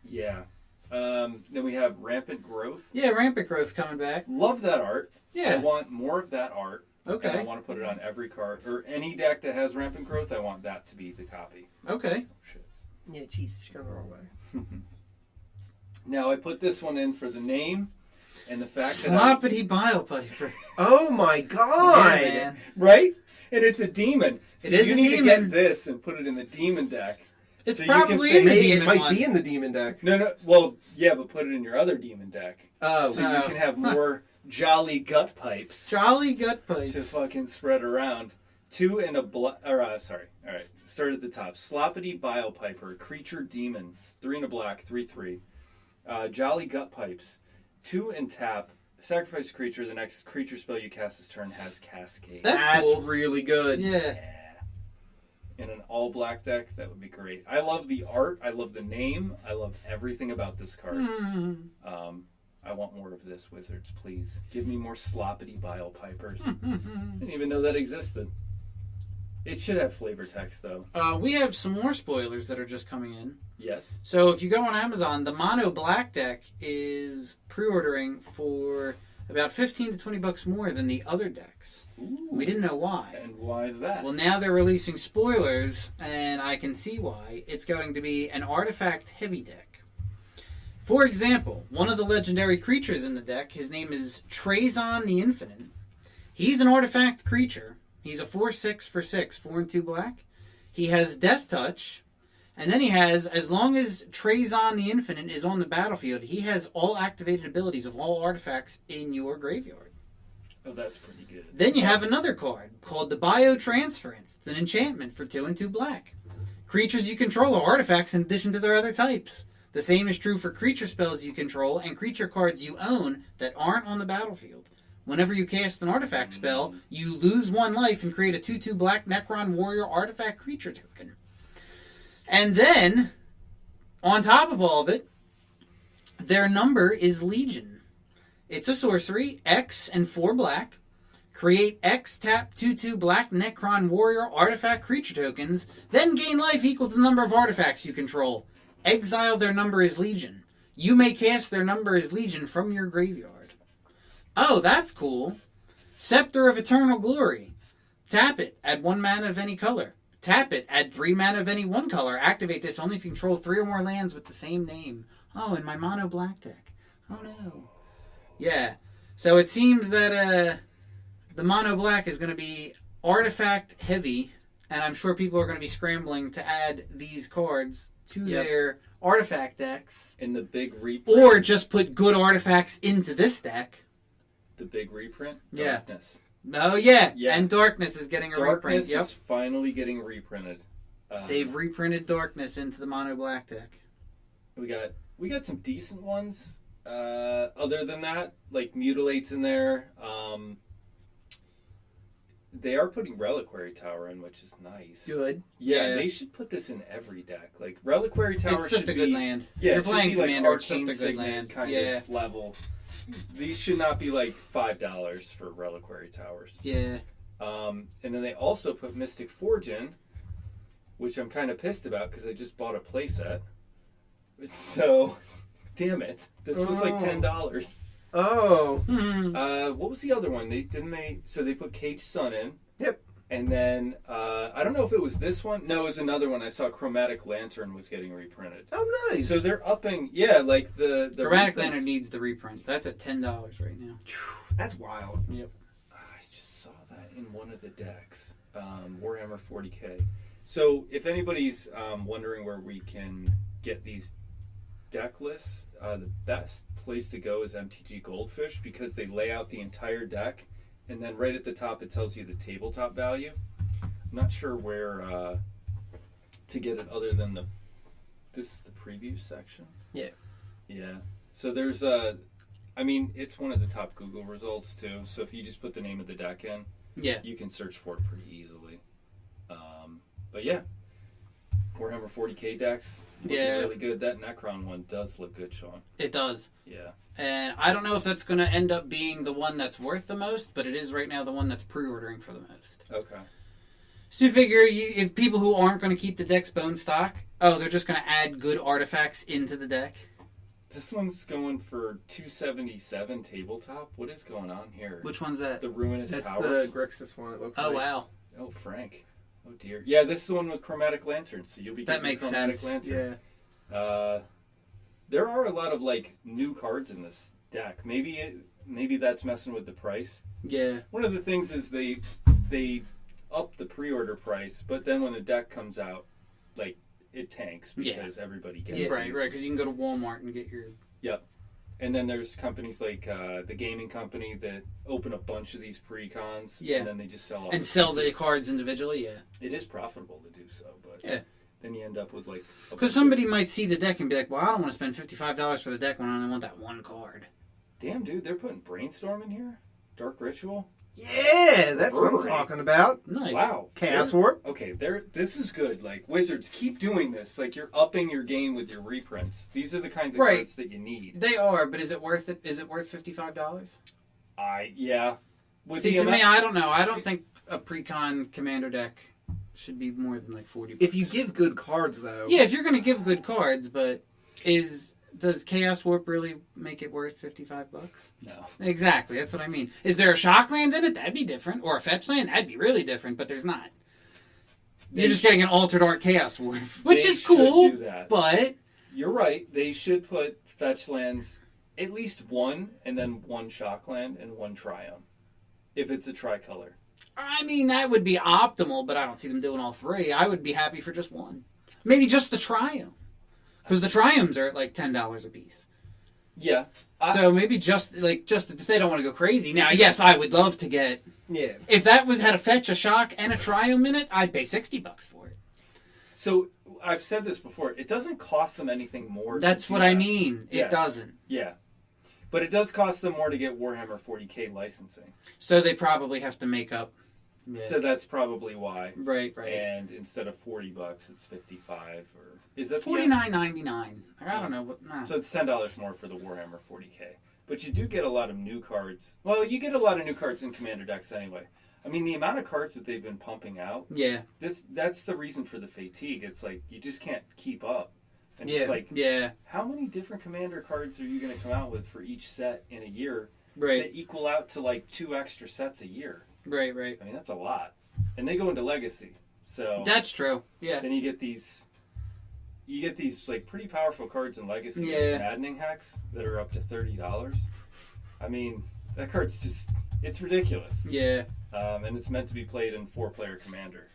Yeah. Then we have Rampant Growth. Yeah, Rampant Growth coming back. Love that art. I Yeah. want more of that art. And I Okay. want to put it on every card. Or any deck that has Rampant Growth, I want that to be the copy. Okay. Oh, shit. Yeah, Jesus, you're going the wrong way. Now, I put this one in for the name and the fact Sloppity Bile Piper. Oh my god! Yeah, man. right? And it's a demon. So It is you a need to demon. get this and put it in the demon deck. It's So you can probably say- in the Hey, demon it might one. be in the demon deck. No, well, yeah, but put it in your other demon deck. Oh. So you can have more jolly gut pipes Jolly Gut Pipes. to fucking spread around. 2 and a black. Sorry. All right. Start at the top. Sloppity Bile Piper, creature demon. 3 and a black. 3/3. Jolly Gut Pipes. 2 and tap. Sacrifice a creature. The next creature spell you cast this turn has Cascade. That's cool. really good. Yeah. In an all black deck, that would be great. I love the art. I love the name. I love everything about this card. I want more of this, Wizards, please. Give me more Sloppity Bile Pipers. I didn't even know that existed. It should have flavor text, though. We have some more spoilers that are just coming in. Yes. So if you go on Amazon, the Mono Black deck is pre-ordering for about $15 to $20 more than the other decks. Ooh. We didn't know why. And why is that? Well, now they're releasing spoilers, and I can see why. It's going to be an artifact-heavy deck. For example, one of the legendary creatures in the deck, his name is Trezon the Infinite. He's an artifact creature. He's a 4/6 for 6, 4 and 2 black. He has Death Touch, and then he has, as long as Trezon the Infinite is on the battlefield, he has all activated abilities of all artifacts in your graveyard. Oh, that's pretty good. Then you have another card called the Biotransference. It's an enchantment for 2 and 2 black. Creatures you control are artifacts in addition to their other types. The same is true for creature spells you control and creature cards you own that aren't on the battlefield. Whenever you cast an artifact spell, you lose 1 life and create a 2/2 black Necron Warrior artifact creature token. And then, on top of all of it, their number is Legion. It's a sorcery, X and 4 black. Create X tap 2/2 black Necron Warrior artifact creature tokens, then gain life equal to the number of artifacts you control. Exile their number is Legion. You may cast their number as Legion from your graveyard. Oh, that's cool. Scepter of Eternal Glory. Tap it, add 1 mana of any color. Tap it, add 3 mana of any 1 color. Activate this only if you control 3 or more lands with the same name. Oh, in my mono black deck. Oh no. Yeah. So it seems that the mono black is going to be artifact heavy, and I'm sure people are going to be scrambling to add these cards to their artifact decks. In the big reprint. Or just put good artifacts into this deck. The big reprint? Yeah. Darkness. Oh, yeah. And Darkness is getting a reprint. Darkness Yep. is finally getting reprinted. They've reprinted Darkness into the mono black deck. We got some decent ones. Other than that, like Mutilate's in there. They are putting Reliquary Tower in, which is nice. Good. Yeah, they should put this in every deck. Like Reliquary Tower. It's just should a good be, land. Yeah, if you're playing Commander, like it's just a good Signet land. kind of level. These should not be like $5 for Reliquary Towers. Yeah. And then they also put Mystic Forge in, which I'm kind of pissed about because I just bought a playset. So, damn it, this was like $10. Oh. What was the other one? So they put Caged Sun in. Yep. And then I don't know if it was this one. No, it was another one. I saw Chromatic Lantern was getting reprinted. Oh, nice. So they're upping. Like the Chromatic reprints. Lantern needs the reprint. That's at $10 right now. That's wild. Yep. I just saw that in one of the decks, Warhammer 40K. So if anybody's wondering where we can get these deck lists, the best place to go is MTG Goldfish because they lay out the entire deck, and then right at the top it tells you the tabletop value. I'm not sure where to get it other than this is the preview section. Yeah. Yeah. So there's it's one of the top Google results too. So if you just put the name of the deck in, you can search for it pretty easily. But yeah, Warhammer 40K decks looking really good. That Necron one does look good, Sean. It does. Yeah. And I don't know if that's going to end up being the one that's worth the most, but it is right now the one that's pre-ordering for the most. Okay. So you figure if people who aren't going to keep the deck's bone stock, they're just going to add good artifacts into the deck. This one's going for $277 tabletop. What is going on here? Which one's that? The Ruinous That's Powers. the Grixis one, it looks like. Oh, wow. Oh, Frank. Oh, dear. Yeah, this is the one with Chromatic Lantern, so you'll be getting That makes Chromatic sense. Lantern. Yeah. There are a lot of, new cards in this deck. Maybe that's messing with the price. Yeah. One of the things is they up the pre-order price, but then when the deck comes out, it tanks because everybody gets it. Right, because you can go to Walmart and get your... Yep. And then there's companies like the gaming company that open a bunch of these pre-cons, and then they just sell all and sell the cards individually, It is profitable to do so, but then you end up with because somebody might see the deck and be like, well, I don't want to spend $55 for the deck when I only want that one card. Damn, dude, they're putting Brainstorm in here? Dark Ritual? Yeah, that's what I'm talking about. Nice. Wow. Chaos Warp. Okay, this is good. Wizards, keep doing this. You're upping your game with your reprints. These are the kinds of cards that you need. They are, but is it worth it? Is it worth $55? Yeah. See, to me, I don't know. I don't think a pre-con commander deck should be more than $40. If you give good cards, though. Yeah, if you're going to give good cards, but does Chaos Warp really make it worth $55? No. Exactly, that's what I mean. Is there a shock land in it? That'd be different. Or a fetch land? That'd be really different, but there's not. You're just getting an Altered Art Chaos Warp, which is cool, do that. but... You're right. They should put fetch lands, at least one, and then one shock land and one Triumph, if it's a tricolor. I mean, that would be optimal, but I don't see them doing all three. I would be happy for just one. Maybe just the Triumph. Because the Triumphs are at $10 a piece. Yeah. So maybe just if they don't want to go crazy. Now, yes, I would love to get... Yeah. If that had a fetch, a shock, and a Triumph in it, I'd pay $60 for it. So, I've said this before. It doesn't cost them anything more. That's what I mean. It doesn't. Yeah. But it does cost them more to get Warhammer 40K licensing. So they probably have to make up. Yeah. So that's probably why. Right. And instead of $40, it's $55 or is that $49.99? I don't know. But, nah. So it's $10 more for the Warhammer 40K. But you do get a lot of new cards. Well, you get a lot of new cards in Commander decks anyway. I mean, the amount of cards that they've been pumping out. Yeah. That's the reason for the fatigue. It's you just can't keep up. And it's how many different Commander cards are you going to come out with for each set in a year that equal out to 2 extra sets a year? Right. I mean, that's a lot. And they go into Legacy. So that's true. Yeah. Then you get these pretty powerful cards in Legacy. Yeah. Maddening Hex that are up to $30. I mean, that card's just, it's ridiculous. Yeah. And it's meant to be played in 4-player Commander.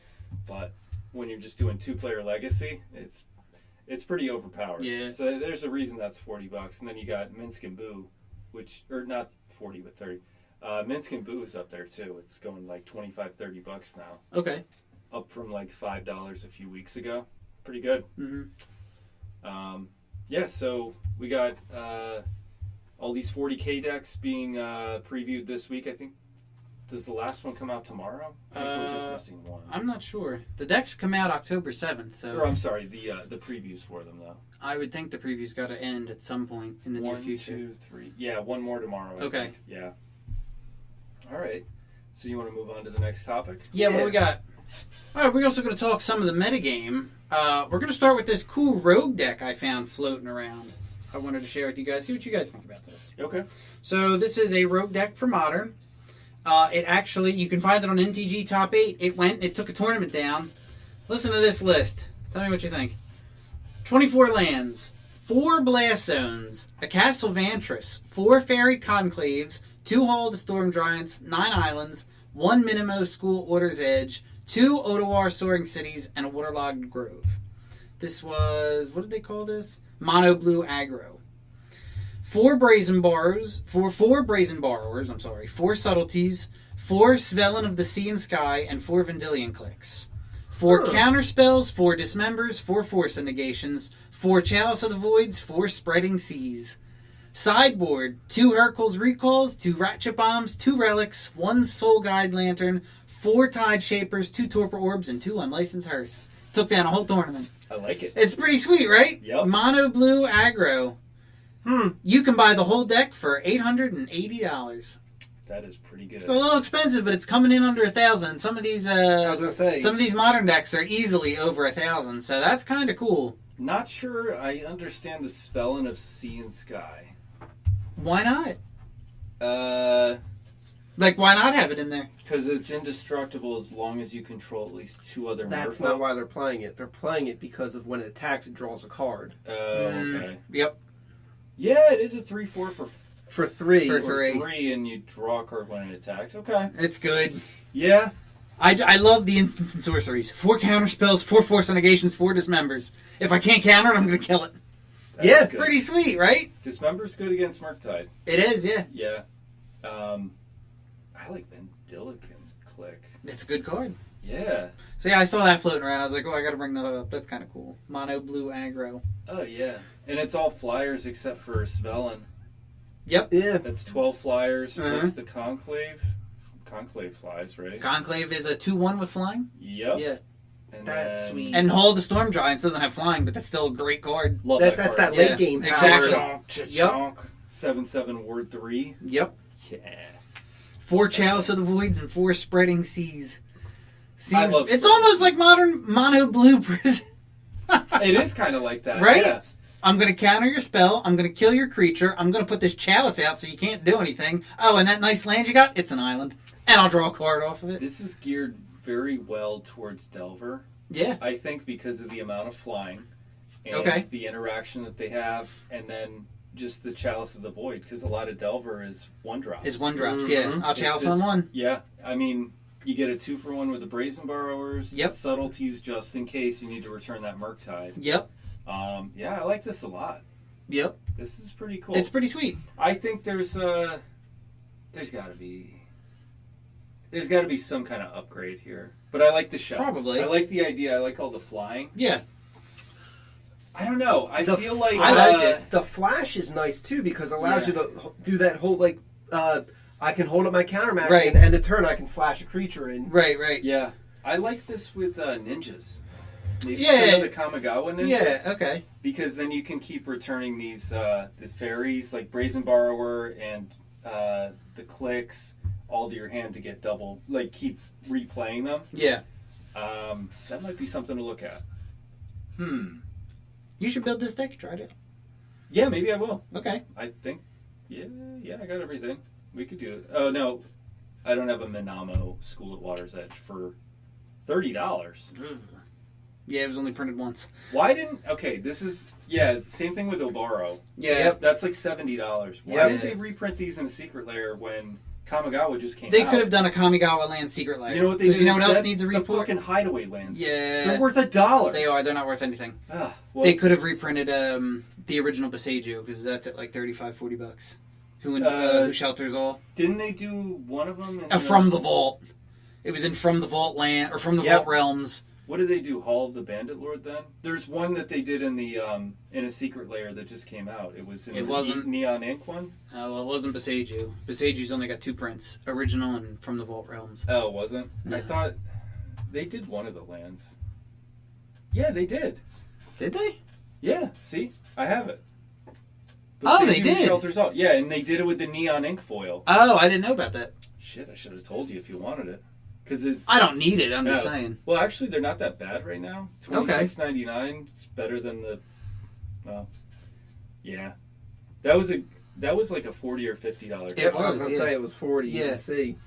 But when you're just doing 2-player Legacy, It's pretty overpowered. Yeah. So there's a reason that's $40, and then you got Minsk and Boo, which or not 40 but 30. Minsk and Boo is up there too. It's going like $25-$30 now. Okay. Up from like $5 a few weeks ago. Pretty good. Mm-hmm. Yeah. So we got all these 40K decks being previewed this week. I think. Does the last one come out tomorrow? I think we're just missing one. I'm not sure. The decks come out October 7th, so... Or, I'm sorry, the previews for them, though. I would think the preview's got to end at some point in the near future. 1, 2, 3. Yeah, one more tomorrow. I think. Yeah. All right. So you want to move on to the next topic? Yeah, what do we got? All right, we're also going to talk some of the metagame. We're going to start with this cool rogue deck I found floating around. I wanted to share with you guys. See what you guys think about this. Okay. So this is a rogue deck for Modern. It actually, you can find it on MtG Top 8. It took a tournament down. Listen to this list. Tell me what you think. 24 lands, 4 blast zones, a Castle Vantress, 4 fairy conclaves, 2 Hall of the Storm Giants, 9 islands, 1 Minimo School Order's Edge, 2 Otawar Soaring Cities, and a Waterlogged Grove. This was, what did they call this? Mono Blue Aggro. 4 Brazen Borrowers, 4 Subtleties, 4 Svelin of the Sea and Sky, and 4 Vendilion Clicks. 4 Counter Spells, 4 Dismembers, 4 Force Negations, 4 Chalice of the Voids, 4 Spreading Seas. Sideboard, 2 Hercules Recalls, 2 Ratchet Bombs, 2 Relics, 1 Soul Guide Lantern, 4 Tide Shapers, 2 Torpor Orbs, and 2 Unlicensed Hearths. Took down a whole tournament. I like it. It's pretty sweet, right? Yep. Mono Blue Aggro. You can buy the whole deck for $880. That is pretty good. It's a little expensive, but it's coming in under 1,000. Some of these, I was gonna say, some of these modern decks are easily over 1,000, so that's kind of cool. Not sure I understand the Svelin of Sea and Sky. Why not? Like, why not have it in there? Because it's indestructible as long as you control at least 2 other. That's not why they're playing it. They're playing it because of when it attacks, it draws a card. Oh, okay. Yep. Yeah, it is a 3/4 for 3. For or 3. 3, and you draw a card when it attacks. Okay. It's good. Yeah. I love the instants and sorceries. 4 counter spells, 4 force negations, 4 dismembers. If I can't counter it, I'm going to kill it. Yeah, pretty sweet, right? Dismember's good against Murktide. It is, yeah. Yeah. I like Vendilion Click. It's a good card. Yeah. So yeah, I saw that floating around. I was like, oh, I got to bring that up. That's kind of cool. Mono Blue Aggro. Oh, yeah. And it's all flyers except for Svelin. Yep. Yeah. That's 12 flyers Uh-huh. plus the Conclave. Conclave flies, right? Conclave is a 2/1 with flying? Yep. Yeah. And That's then- sweet. And Hall of the Storm Giants doesn't have flying, but that's still a great card. Love That's card. that Yeah, late game power. exactly. Chonk, Yep. chonk. 7/7 Ward 3. Yep. Yeah. 4 Chalice of the Voids and 4 Spreading Seas. I love It's Spreading almost Seas. like modern Mono Blue Prison. It is kind of like that. Right? Yeah. I'm going to counter your spell. I'm going to kill your creature. I'm going to put this Chalice out so you can't do anything. Oh, and that nice land you got? It's an island. And I'll draw a card off of it. This is geared very well towards Delver. Yeah. I think because of the amount of flying and Okay. the interaction that they have, and then just the Chalice of the Void, because a lot of Delver is 1-drops. Is 1-drops, yeah. Mhm. I'll Chalice This- on 1. Yeah, I mean, you get a 2-for-1 with the Brazen Borrowers, Yep. Subtleties just in case you need to return that Murktide. Yep. Yeah, I like this a lot. Yep. This is pretty cool. It's pretty sweet. I think there's got to be some kind of upgrade here. But I like the shell. Probably. I like the idea. I like all the flying. Yeah. I don't know. I feel like I like it. The flash is nice too because it allows Yeah. you to do that whole I can hold up my counter match Right. and end a turn. I can flash a creature in. Right, right. Yeah, I like this with ninjas. Maybe Yeah. some of the Kamigawa ninjas. Yeah, okay. Because then you can keep returning these the fairies like Brazen Borrower and the clicks all to your hand to get double. Like keep replaying them. Yeah. That might be something to look at. You should build this deck, try it. Yeah, maybe I will. Okay. I think. Yeah, I got everything. We could do it. Oh no, I don't have a Minamo School at Water's Edge for $30. Yeah, it was only printed once. Why didn't? Okay, this is same thing with Obaro. Yeah. That's like $70. Why Yep. did they reprint these in a secret layer when Kamigawa just came They out. could have done a Kamigawa land secret lair. You know what they do? You know what else instead? needs a The report? fucking hideaway lands. Yeah. They're worth $1. They are. They're not worth anything. Ah, well, They could have reprinted the original Beseiju because that's at like $35-$40. Who shelters all? didn't they do one of them? From the Vault. It was in From the Vault land or From the Vault Realms. What did they do? Hall of the Bandit Lord then? There's one that they did in the in a secret layer that just came out. It was in the Neon Ink one. Well, it wasn't Beseiju. Beseiju's only got 2 prints: original and From the Vault Realms. Oh, it wasn't? No. I thought they did one of the lands. Yeah, they did. Did they? Yeah, see? I have it. Oh, they Beseiju did? Shelters all. Yeah, and they did it with the Neon Ink foil. Oh, I didn't know about that. Shit, I should have told you if you wanted it. I don't need it. I'm just saying. Well, actually, they're not that bad right now. $26.99. It's better than the. Well, yeah, that was like a $40 or $50. It I was gonna yeah. say it was 40. Yeah. You can see.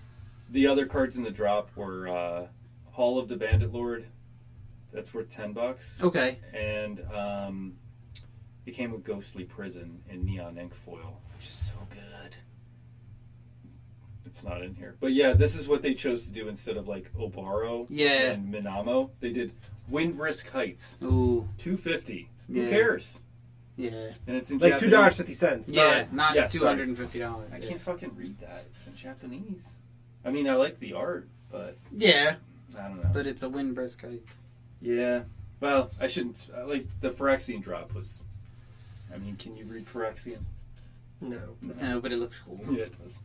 The other cards in the drop were Hall of the Bandit Lord. That's worth $10. Okay. And it came with Ghostly Prison in Neon Ink foil, which is so good. It's not in here. But yeah, this is what they chose to do instead of like Obaro and Minamo. They did Windrisk Heights. Ooh. $250. Yeah. Who cares? Yeah. And it's in Like Japanese. $2.50. Yeah, not Yes, $250. I can't fucking read that. It's in Japanese. I mean, I like the art, but Yeah, I don't know. but it's a Windbrisk Kite. Yeah. Well, I shouldn't. Like, the Phyrexian drop was. I mean, can you read Phyrexian? No. No, but it looks cool. Yeah, it does.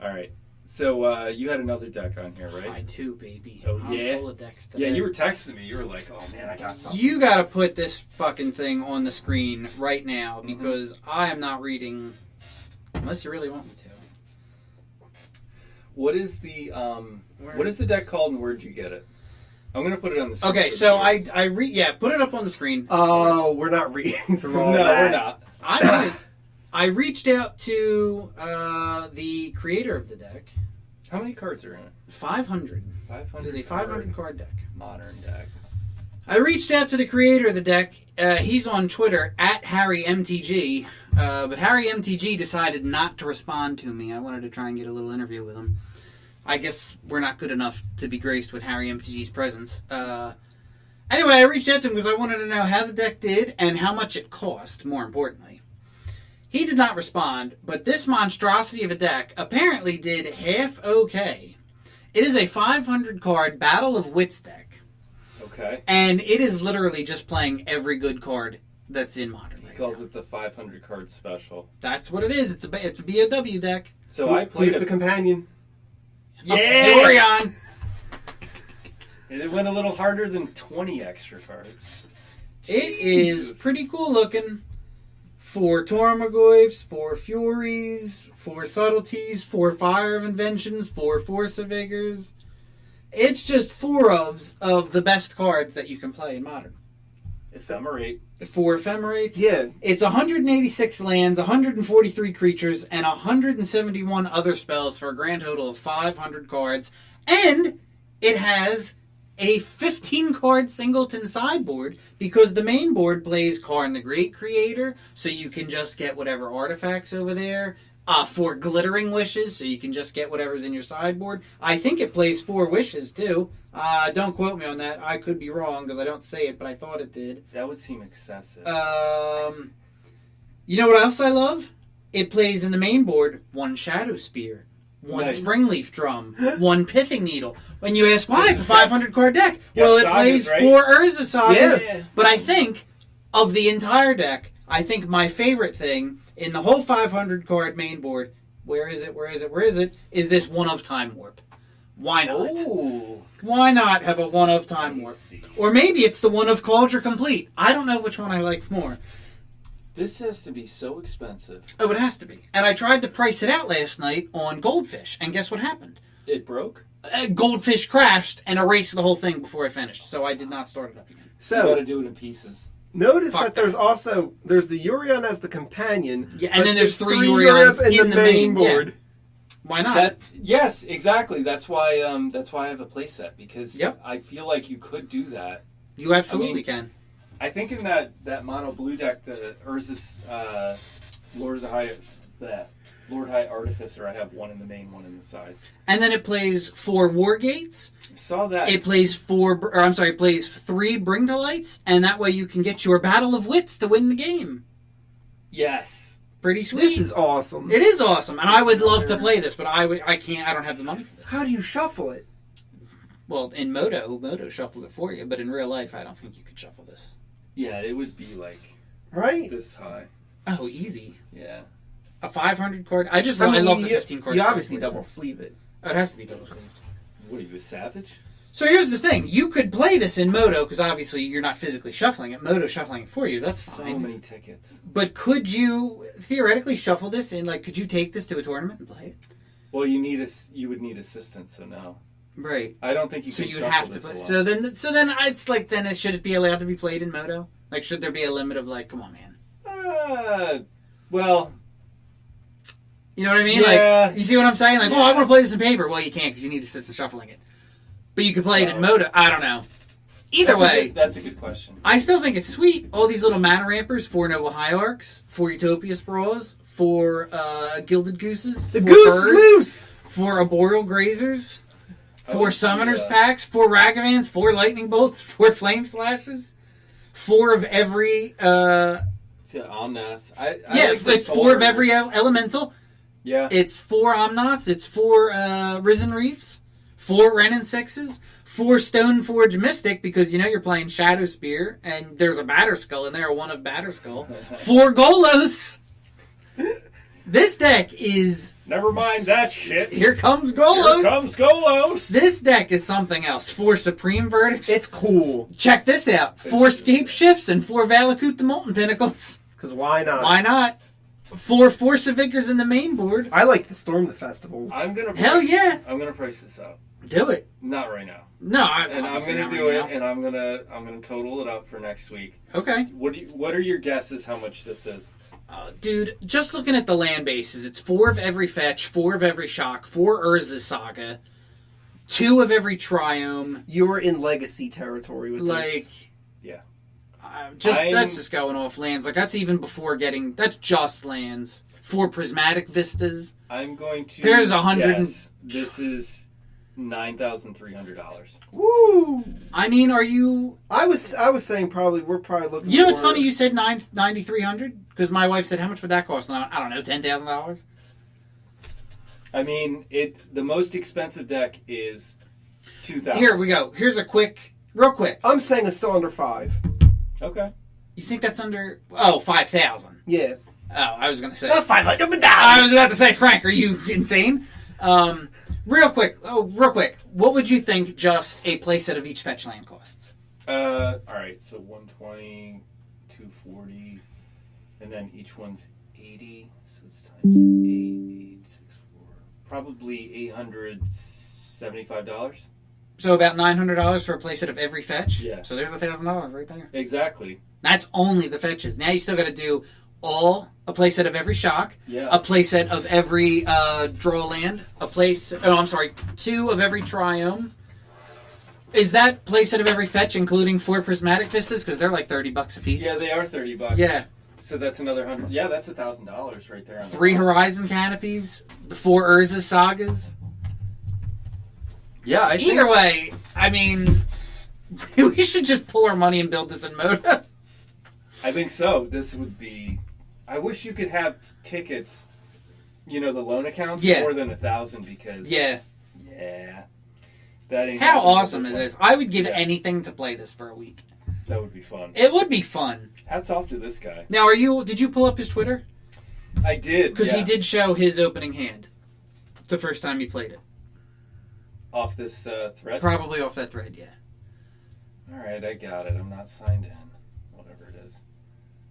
All right. So, you had another deck on here, right? I too, baby. Oh, I'm yeah? full of decks today. Yeah, you were texting me. You were like, oh, man, I got something. You gotta put this fucking thing on the screen right now because I am not reading unless you really want me to. What is the deck called and where'd you get it? I'm going to put it on the screen. Okay, so put it up on the screen. Oh, we're not reading through all No, that. we're not. I reached out to the creator of the deck. How many cards are in it? 500. 500. It is a 500 card deck. Modern deck. I reached out to the creator of the deck. He's on Twitter at HarryMTG, but HarryMTG decided not to respond to me. I wanted to try and get a little interview with him. I guess we're not good enough to be graced with HarryMTG's presence. Anyway, I reached out to him because I wanted to know how the deck did and how much it cost, more importantly. He did not respond, but this monstrosity of a deck apparently did half okay. It is a 500 card Battle of Wits deck. Okay. And it is literally just playing every good card that's in Modern. He calls it the 500 card special. That's what it is. It's a BOW deck. So I played Who's the companion? Yeah! Orion! It went a little harder than 20 extra cards. It is pretty cool looking. 4 Tormagoyfs, 4 Furies, 4 Subtleties, 4 Fire of Inventions, 4 Force of Vigors. It's just 4 of the best cards that you can play in Modern. Ephemerate. 4 Ephemerates. Yeah. It's 186 lands, 143 creatures, and 171 other spells for a grand total of 500 cards. And it has a 15-card singleton sideboard because the main board plays Karn the Great Creator, so you can just get whatever artifacts over there. 4 Glittering Wishes, so you can just get whatever's in your sideboard. I think it plays 4 Wishes, too. Don't quote me on that. I could be wrong because I don't say it, but I thought it did. That would seem excessive. You know what else I love? It plays in the main board 1 Shadow Spear, 1 Springleaf Drum, 1 Pithing Needle. When you ask why, it's a 500 card deck. Well, it plays 4 Urza Sagas, but I think of the entire deck, I think my favorite thing in the whole 500 card main board, is this One of Time Warp. Why not? Ooh. Why not have a One of Time Warp? Or maybe it's the One of Cauldron Complete. I don't know which one I like more. This has to be so expensive. Oh, it has to be. And I tried to price it out last night on Goldfish, and guess what happened? It broke? Goldfish crashed and erased the whole thing before I finished, so I did not start it up again. You So gotta do it in pieces. notice Fuck that there's the Urion as the companion. Yeah, and but then there's 3 Urions Urions in the main board. Yeah. Why not? Yes, exactly. That's why I have a playset because Yep. I feel like you could do that. You absolutely can. I think in that mono blue deck, the Urza's Lord of the High, Lord High Artificer, I have one in the main, one in the side. And then it plays 4 War Gates. I saw that. It plays it plays 3 Bring to Lights, and that way you can get your Battle of Wits to win the game. Yes. Pretty sweet. This is awesome. It is awesome, and I would love to play this, but I can't. I don't have the money for this. How do you shuffle it? Well, in Moto shuffles it for you, but in real life, I don't think you could shuffle this. Yeah, it would be like Right? this high. Oh, easy. Yeah. A 500 card. I mean, love the 15 card. You size obviously for double that. sleeve it. Oh, it has to be double sleeved. What are you, a savage? So here's the thing: you could play this in Moto because obviously you're not physically shuffling it. Moto shuffling it for you. That's so fine. many tickets. But could you theoretically shuffle this in? Like, could you take this to a tournament and play it? Well, you would need assistance, so no. Right. I don't think you So can you'd shuffle have to this play. alone. So then it's like should it be allowed to be played in Moto? Like, should there be a limit of like, come on, man? Well, You know what I mean? Yeah. Like, you see what I'm saying? Like, I want to play this in paper. Well, you can't because you need assistance shuffling it. But you can play it in Moto. I don't know. Either way, that's a good question. I still think it's sweet. All these little mana rampers, 4 Noble Hierarchs, 4 Utopia Sprawls, 4 Gilded Gooses, The 4 goose birds, is loose! 4 Arboreal Grazers, 4 Oh, Summoners yeah. Packs, 4 Ragavans, 4 Lightning Bolts, 4 Flame Slashes, 4 of every... Yeah, Omnaths. I yeah, like the it's 4 of Solars. every elemental. Yeah. It's 4 Omnauts, it's 4 Risen Reefs, 4 Renin Sixes, 4 Stoneforge Mystic, because you know you're playing Shadow Spear, and there's a Batterskull in there, one of Batterskull. 4 Golos! This deck is... Never mind that shit. Here comes Golos! Here comes Golos! This deck is something else. 4 Supreme Verdicts. It's cool. Check this out. 4 Scape Shifts and 4 Valakut the Molten Pinnacles. Because why not? Why not? 4 Force of Vigors in the main board. I like the Storm the Festivals. I'm gonna Hell yeah. I'm gonna price this out. Do it. Not right now. No, And I'm obviously gonna not do right it, now. and I'm gonna total it up for next week. Okay. What are your guesses how much this is? Dude, just looking at the land bases, it's 4 of every fetch, 4 of every shock, 4 Urza Saga, 2 of every Triome. You're in legacy territory with Like, this. Yeah. that's just going off lands. Like, that's even before that's just lands. 4 Prismatic Vistas. I'm going to There's 100 guess this is $9,300. Woo! I mean, are you... I was saying we're probably looking. You know what's for- funny? You said $9,300? Because my wife said, how much would that cost? And I don't know, $10,000? I mean, the most expensive deck is $2,000. Here we go. Here's real quick. I'm saying it's still under 5. Okay. You think that's under... Oh, 5,000. Yeah. Oh, I was going to say... That's $500. I was about to say, Frank, are you insane? Real quick. What would you think just a playset of each fetch land costs? All right. So 120, 240, and then each one's 80. So it's times 864. Probably $875. So about $900 for a playset of every fetch? Yeah. So there's $1,000 right there. Exactly. That's only the fetches. Now you still got to do a playset of every shock, Yeah. a playset of every draw land, 2 of every Triome. Is that playset of every fetch including 4 Prismatic Vistas? Because they're like $30 a piece. Yeah, they are $30. Yeah. So that's another $100. Yeah, that's $1,000 right there. On 3 the top. Horizon Canopies, the 4 Urza Sagas. Yeah, I think. Either way, I mean, we should just pull our money and build this in Moto. I think so. This would be. I wish you could have tickets. You know, the loan accounts more than 1,000 because. Yeah. Yeah. That ain't. How happening with awesome is one. this? I would give Yeah. anything to play this for a week. That would be fun. It would be fun. Hats off to this guy. Now, did you pull up his Twitter? I did. Because yeah. he did show his opening hand the first time he played it. Off this thread? Probably off that thread, yeah. Alright, I got it. I'm not signed in. Whatever it is.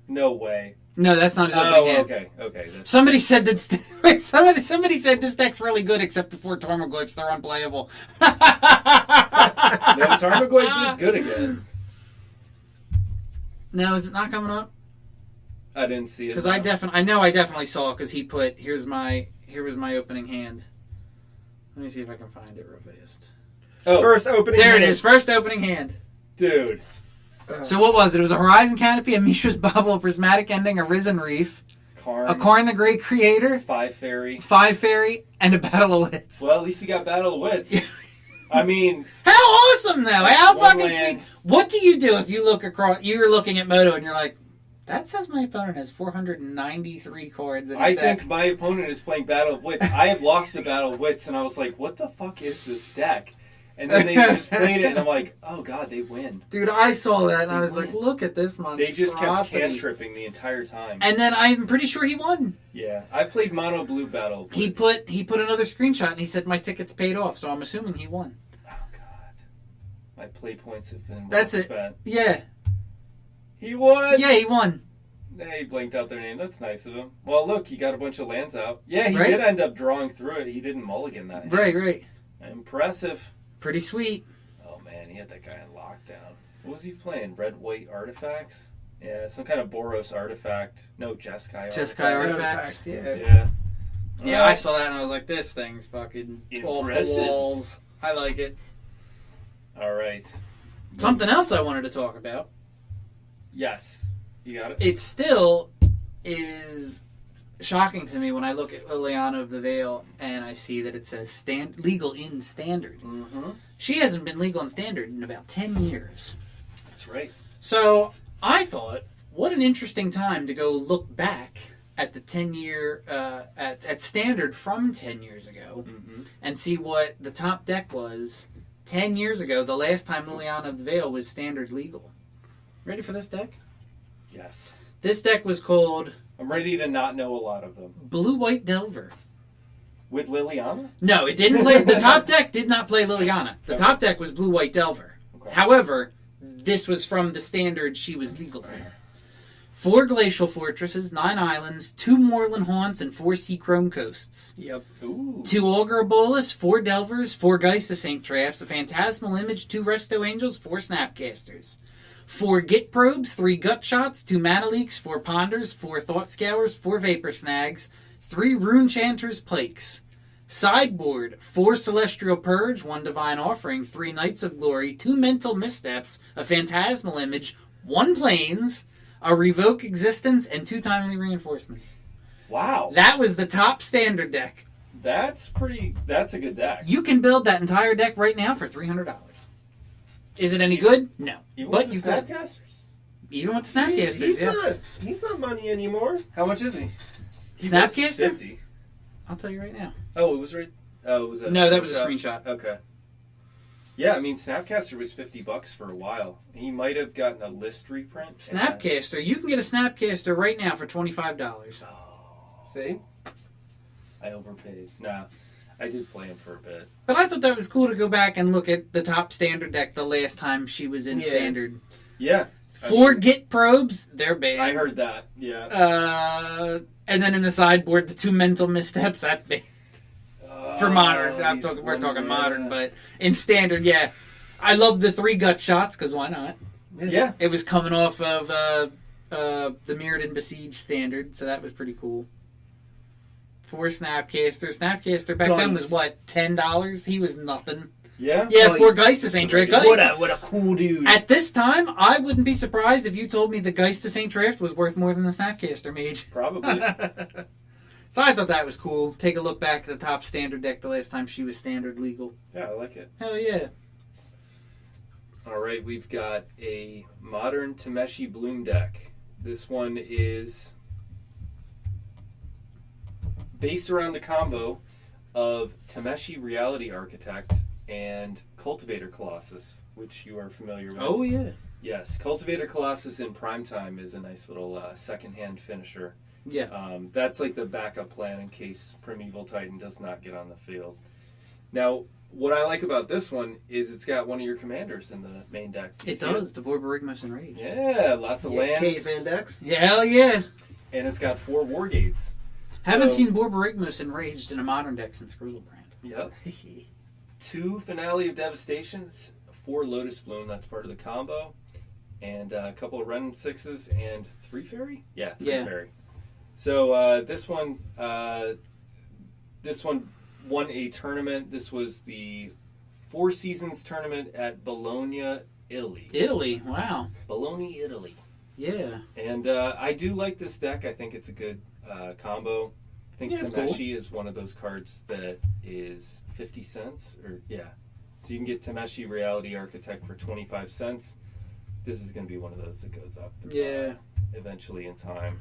No way. No, that's not his opening hand. Okay. That's Somebody said that. Wait, somebody said this deck's really good, except the 4 Tormaglyphs. They're unplayable. No, Tarmogoyf is good again. No, is it not coming up? I didn't see it. Because I definitely saw it because he put here was my opening hand. Let me see if I can find it real fast. Oh, First opening. There it hand. is, first opening hand. dude. So what was it? It was a Horizon Canopy, a Mishra's Bubble, a Prismatic Ending, a Risen Reef, Karn. A Karn the Great Creator. 5 fairy. 5 fairy. And a Battle of Wits. Well, at least he got Battle of Wits. I mean... How awesome, though. How one fucking land. sweet. What do you do if you look across... You're looking at Moto and you're like, that says my opponent has 493 cards in his I deck. think my opponent is playing Battle of Wits. I have lost the Battle of Wits, and I was like, what the fuck is this deck? And then they just played it, and I'm like, oh god, they win. Dude, I saw that, and I was win. like, look at this monstrosity. They just kept hand-tripping the entire time. And then I'm pretty sure he won. Yeah, I played Mono Blue Battle of He Wits. put another screenshot, and he said my ticket's paid off, so I'm assuming he won. Oh god. My play points have been well That's it. spent. Yeah. He won! Yeah, he won. Hey, he blinked out their name. That's nice of him. Well, look, he got a bunch of lands out. Yeah, he Right? did end up drawing through it. He didn't mulligan that. Right. Impressive. Pretty sweet. Oh, man, he had that guy in lockdown. What was he playing? Red-white artifacts? Yeah, some kind of Boros artifact. No, Jeskai Jeskai artifact. artifacts. Yeah. Yeah, I saw that, and I was like, this thing's fucking off the Impressive. walls. I like it. All right. Something else I wanted to talk about. Yes. You got it? It still is shocking to me when I look at Liliana of the Veil and I see that it says legal in standard. Mm-hmm. She hasn't been legal in standard in about 10 years. That's right. So I thought, what an interesting time to go look back at the 10-year, at standard from 10 years ago Mm-hmm. and see what the top deck was 10 years ago, the last time Liliana of the Veil was standard legal. Ready for this deck? Yes. This deck was called I'm ready to not know a lot of them. Blue-White Delver. With Liliana? No, it didn't play. The top deck did not play Liliana. The top deck was Blue-White Delver. Okay. However, this was from the standard she was legal in. 4 Glacial Fortresses, 9 Islands, 2 Moorland Haunts, and 4 Sea Chrome Coasts. Yep. Ooh. 2 Olgarobolas, 4 Delvers, 4 Geist of St. Drafts, a Phantasmal Image, 2 Resto Angels, 4 Snapcasters. 4 Git Probes, 3 Gut Shots, 2 Mana Leaks, 4 Ponders, 4 Thought Scours, 4 Vapor Snags, 3 Rune Chanters Plaques. Sideboard, 4 Celestial Purge, 1 Divine Offering, 3 Knights of Glory, 2 Mental Missteps, a Phantasmal Image, 1 Plains, a Revoke Existence, and 2 Timely Reinforcements. Wow. That was the top standard deck. That's a good deck. You can build that entire deck right now for $300. Is it any good? No. Even But with you the could. Snapcasters? Even with the Snapcasters, He's not money anymore. How much is he? He was Snapcaster? 50. I'll tell you right now. Oh, it was right. Oh, was that? No, that was a screenshot. Okay. Yeah, I mean, Snapcaster was $50 for a while. He might have gotten a list reprint. Snapcaster. You can get a Snapcaster right now for $25. See? I overpaid. Nah, I did play him for a bit. But I thought that was cool to go back and look at the top standard deck the last time she was in Yeah. standard. Yeah. 4 Git Probes, they're banned. I heard that. Yeah. And then in the sideboard, the 2 Mental Missteps, that's banned. For modern. We're talking modern, but in standard, yeah. I love the 3 Gut Shots, because why not? Yeah. It was coming off of the Mirrodin Besiege standard, so that was pretty cool. 4 Snapcasters. Snapcaster back then was, what, $10? He was nothing. Yeah? Yeah, 4 Geist. Geist of St. Drake. Geist. What a cool dude. At this time, I wouldn't be surprised if you told me the Geist of St. Draft was worth more than the Snapcaster Mage. Probably. So I thought that was cool. Take a look back at the top standard deck the last time she was standard legal. Yeah, I like it. Hell yeah. All right, we've got a modern Tameshi Bloom deck. This one is based around the combo of Tameshi Reality Architect and Cultivator Colossus, which you are familiar with. Oh yeah. Yes, Cultivator Colossus in primetime is a nice little second-hand finisher. Yeah. That's like the backup plan in case Primeval Titan does not get on the field. Now, what I like about this one is it's got one of your commanders in the main deck. It does. The Borborygmus Enraged. Yeah, lots of lands. Caveman decks. Yeah, hell yeah. And it's got 4 war gates. Haven't So- seen Borborygmus Enraged in a modern deck since Grizzlebrand. Yep. 2 Finale of Devastations, 4 Lotus Bloom, that's part of the combo, and a couple of Ren 6s and 3 Fairy? Yeah, 3 Fairy. So this one won a tournament. This was the 4 Seasons tournament at Bologna, Italy. Italy, wow. Bologna, Italy. Yeah. And I do like this deck. I think it's a good combo. I think Yeah, it's Tameshi is one of those cards that is 50 cents. So you can get Tameshi Reality Architect for 25 cents. This is going to be one of those that goes up eventually in time.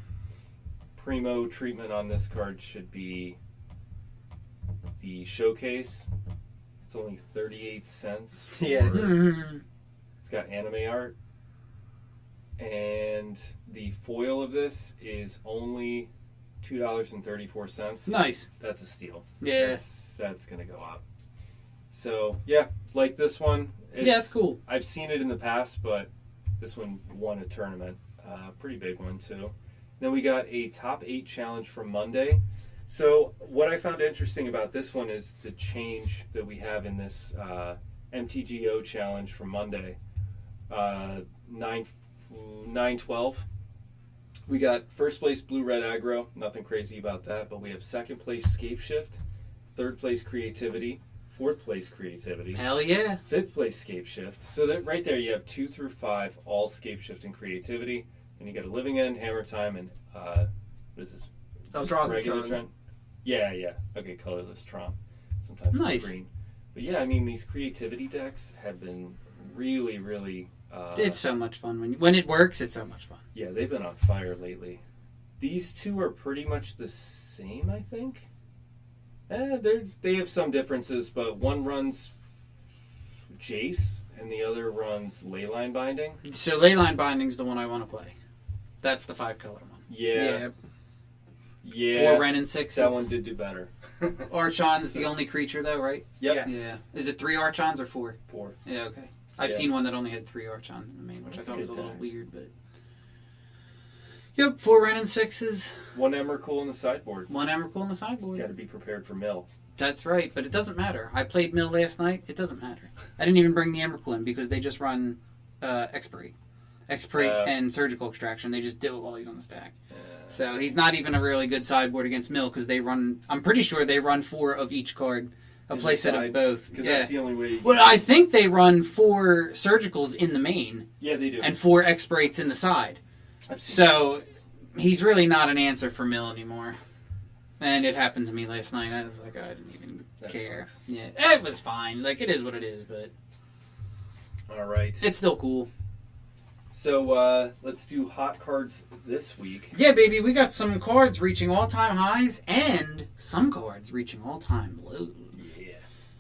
Primo treatment on this card should be the Showcase. It's only 38 cents. Yeah. It's got anime art. And the foil of this is only $2.34. Nice. That's a steal. Yeah. That's going to go up. So, yeah, like this one. It's cool. I've seen it in the past, but this one won a tournament. Pretty big one, too. Then we got a top 8 challenge from Monday. So, what I found interesting about this one is the change that we have in this MTGO challenge from Monday. 9-12. We got first place blue-red aggro. Nothing crazy about that. But we have second place scape shift. Third place creativity. Fourth place creativity. Hell yeah. Fifth place scape shift. So that right there you have 2 through 5 all scape shift and creativity. And you got a living end, hammer time, and what is this? Regular Tron? Yeah. Okay, colorless Tron. Sometimes it's green. But yeah, I mean, these creativity decks have been really, really... it's so much fun. When it works, it's so much fun. Yeah, they've been on fire lately. These two are pretty much the same, I think. They have some differences, but one runs Jace and the other runs Leyline Binding. So Leyline Binding's the one I want to play. That's the 5-color one. Yeah. 4 Ren and 6. That one did do better. Archon's the only creature, though, right? Yep. Yes. Yeah. Is it 3 Archons or 4? 4. Yeah, okay. I've seen one that only had 3 Archons in the main, which I thought was a little weird, but... Yep, 4 Ren and 6s. 1 Emrakul in the sideboard. 1 Emrakul in the sideboard. Got to be prepared for mill. That's right, but it doesn't matter. I played Mill last night. It doesn't matter. I didn't even bring the Emrakul in because they just run Expiry and Surgical Extraction. They just do it while he's on the stack. So he's not even a really good sideboard against Mill because they run... I'm pretty sure they run 4 of each card. A playset of both. Because that's the only way... Well, I think they run 4 Surgicals in the main. Yeah, they do. And 4 Expirates in the side. So he's really not an answer for Mill anymore. And it happened to me last night. I was like, I didn't even care. Sucks. Yeah, it was fine. Like, it is what it is, but... All right. It's still cool. So, let's do hot cards this week. Yeah, baby, we got some cards reaching all-time highs and some cards reaching all-time lows. Yeah.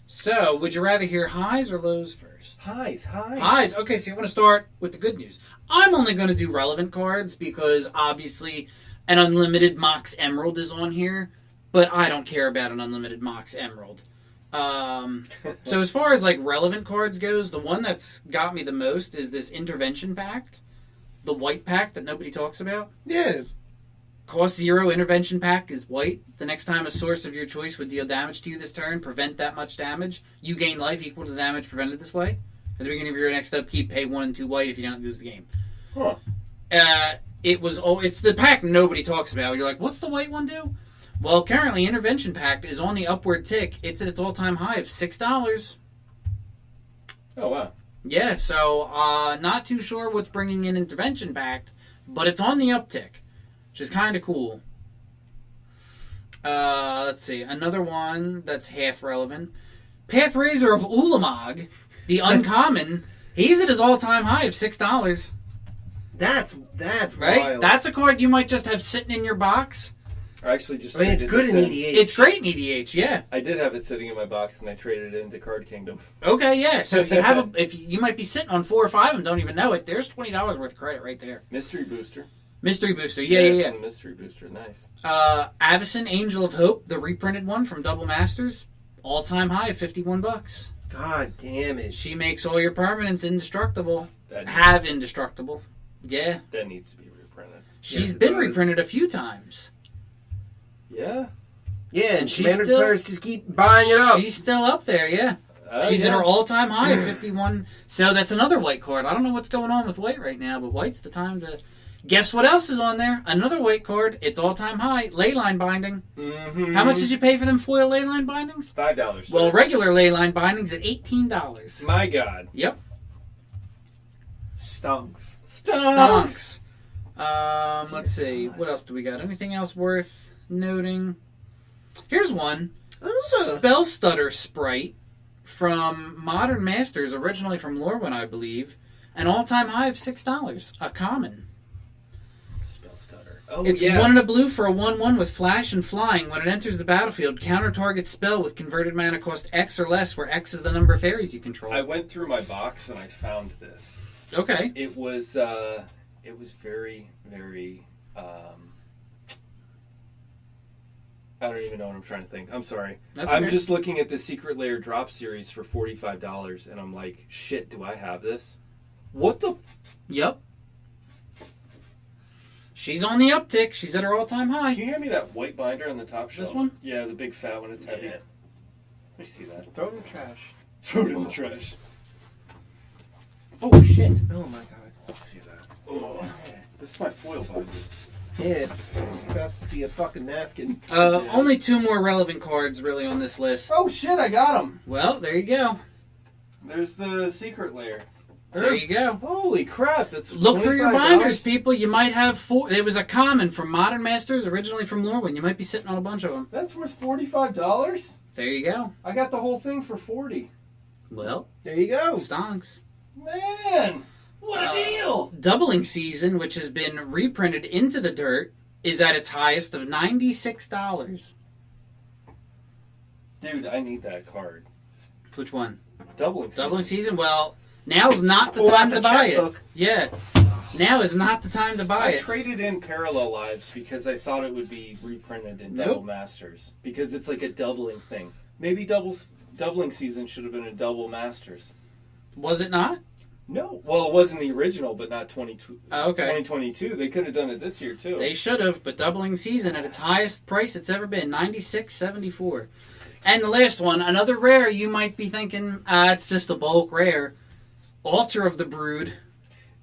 So, would you rather hear highs or lows first? Highs. Highs. Okay, so you want to start with the good news. I'm only going to do relevant cards because, obviously, an Unlimited Mox Emerald is on here, but I don't care about an Unlimited Mox Emerald. So as far as like relevant cards goes, the one that's got me the most is this Intervention Pact, the white pack that nobody talks about. Yeah. Cost 0 Intervention Pack is white. The next time a source of your choice would deal damage to you this turn, prevent that much damage, you gain life equal to the damage prevented this way. At the beginning of your next upkeep, pay 1 and 2 white if you don't lose the game. Huh. It's the pack nobody talks about. You're like, what's the white one do? Well, currently, Intervention Pact is on the upward tick. It's at its all-time high of $6. Oh, wow. Yeah, so not too sure what's bringing in Intervention Pact, but it's on the uptick, which is kind of cool. Let's see. Another one that's half relevant. Pathraiser of Ulamog, the uncommon, he's at his all-time high of $6. That's right? wild. That's a card you might just have sitting in your box. I actually just... I mean, it's good in EDH. It's great in EDH, yeah. I did have it sitting in my box, and I traded it into Card Kingdom. Okay, yeah. So if you have you might be sitting on 4 or 5 and don't even know it, there's $20 worth of credit right there. Mystery Booster. Mystery Booster, yeah. Mystery Booster, nice. Avacyn, Angel of Hope, the reprinted one from Double Masters, all-time high of $51. God damn it. She makes all your permanents indestructible. Have indestructible. Yeah. That needs to be reprinted. She's been reprinted a few times. Yeah? Yeah, and Commander players just keep buying it up. She's still up there, yeah. She's at her all-time high of 51. So that's another white card. I don't know what's going on with white right now, but white's the time to... Guess what else is on there? Another white card. It's all-time high. Leyline Binding. Mm-hmm. How much did you pay for them foil Leyline Bindings? $5. Well, regular Leyline Bindings at $18. My God. Yep. Stonks. Let's see. What else do we got? Anything else worth noting? Here's one. Spell Stutter Sprite from Modern Masters, originally from Lorwyn, I believe. An all-time high of $6. A common. Spell Stutter. Oh, It's yeah. 1 and a blue for a 1/1 with flash and flying. When it enters the battlefield, counter target spell with converted mana cost X or less, where X is the number of fairies you control. I went through my box and I found this. Okay. It was very, very. I don't even know what I'm trying to think. I'm sorry. That's I'm okay. just looking at the Secret Lair drop series for $45, and I'm like, shit, do I have this? What the? Yep. She's on the uptick. She's at her all-time high. Can you hand me that white binder on the top shelf? This one? Yeah, the big fat one. It's heavy. Yeah. Let me see that. Throw it in the trash. Throw it in the trash. Oh, shit. Oh my god. Let's see that. Oh, this is my foil binder. Yeah, it's about to be a fucking napkin. Only 2 more relevant cards, really, on this list. Oh shit! I got them. Well, there you go. There's the Secret Lair. There you go. Holy crap! That's Look through your $25. binders, people. You might have 4. It was a common from Modern Masters, originally from Lorwyn. You might be sitting on a bunch of them. That's worth $45. There you go. I got the whole thing for $40. Well, There you go. stonks. Man, what a deal! Doubling Season, which has been reprinted into the dirt, is at its highest of $96. Dude, I need that card. Which one? Doubling. Doubling Season? Well, now's not the Pull out time the to buy checkbook. it. Yeah. Now is not the time to buy I it. traded in Parallel Lives because I thought it would be reprinted in Nope. Double Masters because it's like a doubling thing. Maybe doubling season should have been a Double Masters. Was it not? No, well, it wasn't the original, but not 2022. They could have done it this year too. They should have, but Doubling Season at its highest price it's ever been, $96.74. And the last one, another rare, you might be thinking, it's just a bulk rare. Altar of the Brood,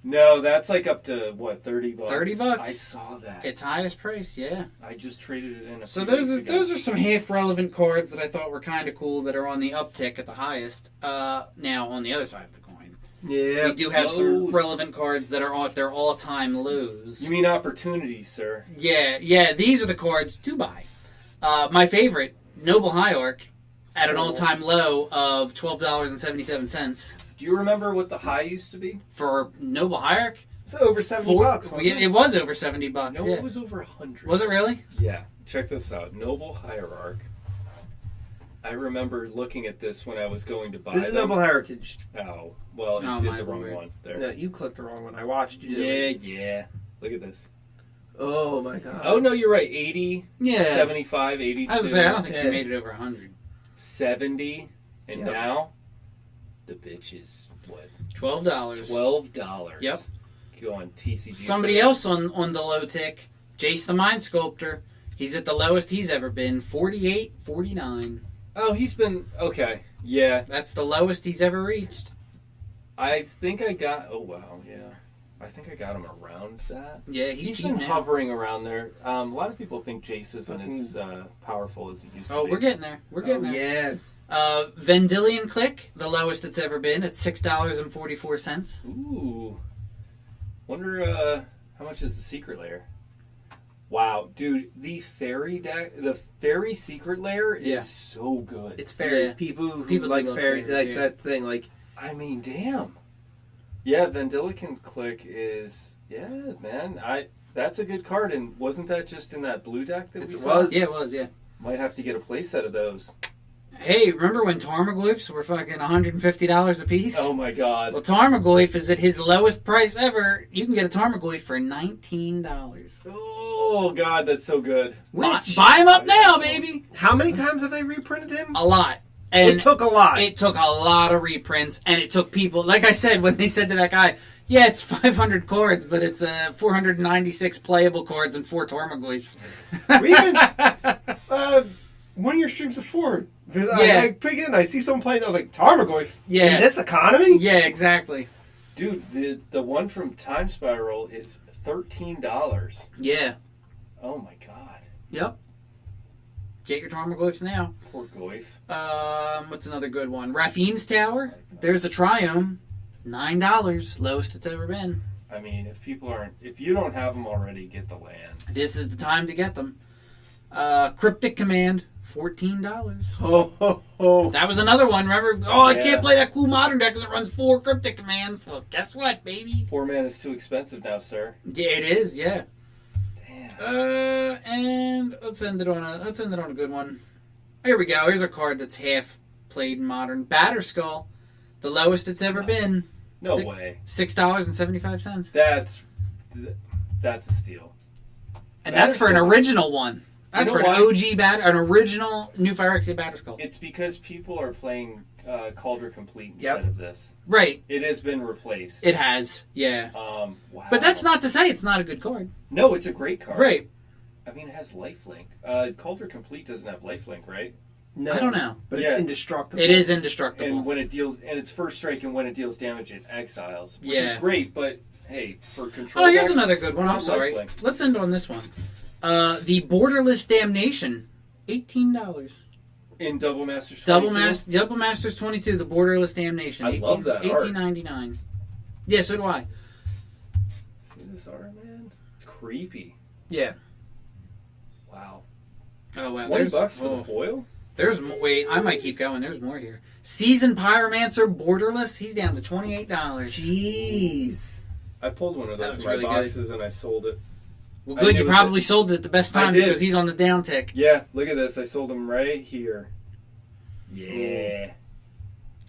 No, that's like up to what, $30? $30? I saw that. its highest price, yeah. I just traded it in. So those are some half relevant cards that I thought were kind of cool that are on the uptick at the highest. Now on the other side of the coin, Yeah. we do have some Lows. relevant cards that are at their all-time lows. You mean opportunities, sir? Yeah. These are the cards to buy. My favorite, Noble Hierarch, at an all-time low of $12.77 Do you remember what the high used to be? for Noble Hierarch. It's over $70. Wasn't It was over $70. No, Yeah. it was over 100. Was it really? Yeah. Check this out. Noble Hierarch. I remember looking at this when I was going to buy This is them. Noble Heritage. Oh, well, Oh, you did my the wrong lord. one. There. No, you clicked the wrong one. I watched you do it. Yeah. Look at this. Oh my god. Oh, no, you're right. 80, Yeah. 75, 82. I was gonna say, I don't think she Yeah. made it over 100. 70. And Yep. now, the bitch is, what, $12. $12. Yep. Go on TCG. Somebody else on the low tick, Jace the Mind Sculptor. He's at the lowest he's ever been, $48.49. Oh, he's been, okay. Yeah. That's the lowest he's ever reached. I think I got, oh, wow, yeah. I think I got him around that. Yeah, he's cheap been now. hovering around there. A lot of people think Jace isn't as powerful as he used to Oh, be. we're getting there. We're getting there. Yeah. Vendilion Click, the lowest it's ever been, at $6.44. Ooh. Wonder how much is the Secret Lair? Wow, dude, the fairy deck, the fairy Secret Lair is Yeah. so good. It's fairies. Yeah. People who People do like love fairies, fairies, like yeah. that thing. Like, I mean, damn. Yeah, Vendilion Click is, yeah, man. That's a good card, and wasn't that just in that blue deck that we Yes, it saw? was. Yeah, it was, yeah. Might have to get a playset of those. Hey, remember when Tarmogoyfs were fucking $150 a piece? Oh my god. Well, Tarmogoyf is at his lowest price ever. You can get a Tarmogoyf for $19. Oh god, that's so good. which? Buy him up now, baby! How many times have they reprinted him? A lot. And It took a lot. It took a lot of reprints, and it took people, like I said, when they said to that guy, yeah, it's 500 cards, but it's 496 playable cards and 4 Tarmogoyfs. Or even one of your streams before. Because Yeah. I pick it in, I see someone playing, I was like, Tarmogoyf? Yeah. In this economy? Yeah, exactly. Dude, the one from Time Spiral is $13. Yeah. Oh my god. Yep. Get your Tarmogoyfs now. Poor Goyf. What's another good one? Raffine's Tower. There's a Triome. $9. Lowest it's ever been. I mean, if you don't have them already, get the lands. This is the time to get them. Cryptic Command, $14. Oh. That was another one, remember? Oh, I can't play that cool modern deck because it runs 4 Cryptic Commands. Well, guess what, baby? 4 mana is too expensive now, sir. Yeah, it is, yeah. Damn. And let's end it on a good one. Here we go. Here's a card that's half played in Modern. Batterskull, the lowest it's ever been. No way. $6.75. That's a steal. And that's for an original one. That's for an OG an original New Phyrexia Batterskull. It's because people are playing Cauldron Complete instead of this. Right. It has been replaced. It has, yeah. Wow. But that's not to say it's not a good card. No, it's a great card. Right. I mean, it has lifelink. Cauldron Complete doesn't have lifelink, right? No. I don't know. But it's indestructible. It is indestructible. And when it deals, and it's first strike, and when it deals damage, it exiles. Which is Yeah. great, but hey, for control. Oh, here's decks, another good one. I'm sorry. lifelink. Let's end on this one. The Borderless Damnation, $18. In Double Masters 22? Double Masters 22, the Borderless Damnation. I love that art. $18.99. Yeah, so do I. See this art, man? It's creepy. Yeah. Wow. Oh, wow. $20 for the foil? There's more. Wait, I might keep going. There's more here. Seasoned Pyromancer Borderless. He's down to $28. Jeez. I pulled one of That those was in my really boxes and I sold it. Well, I good. knew You it was probably sold it at the best time I did. because he's on the downtick. Yeah, look at this. I sold them right here. Yeah.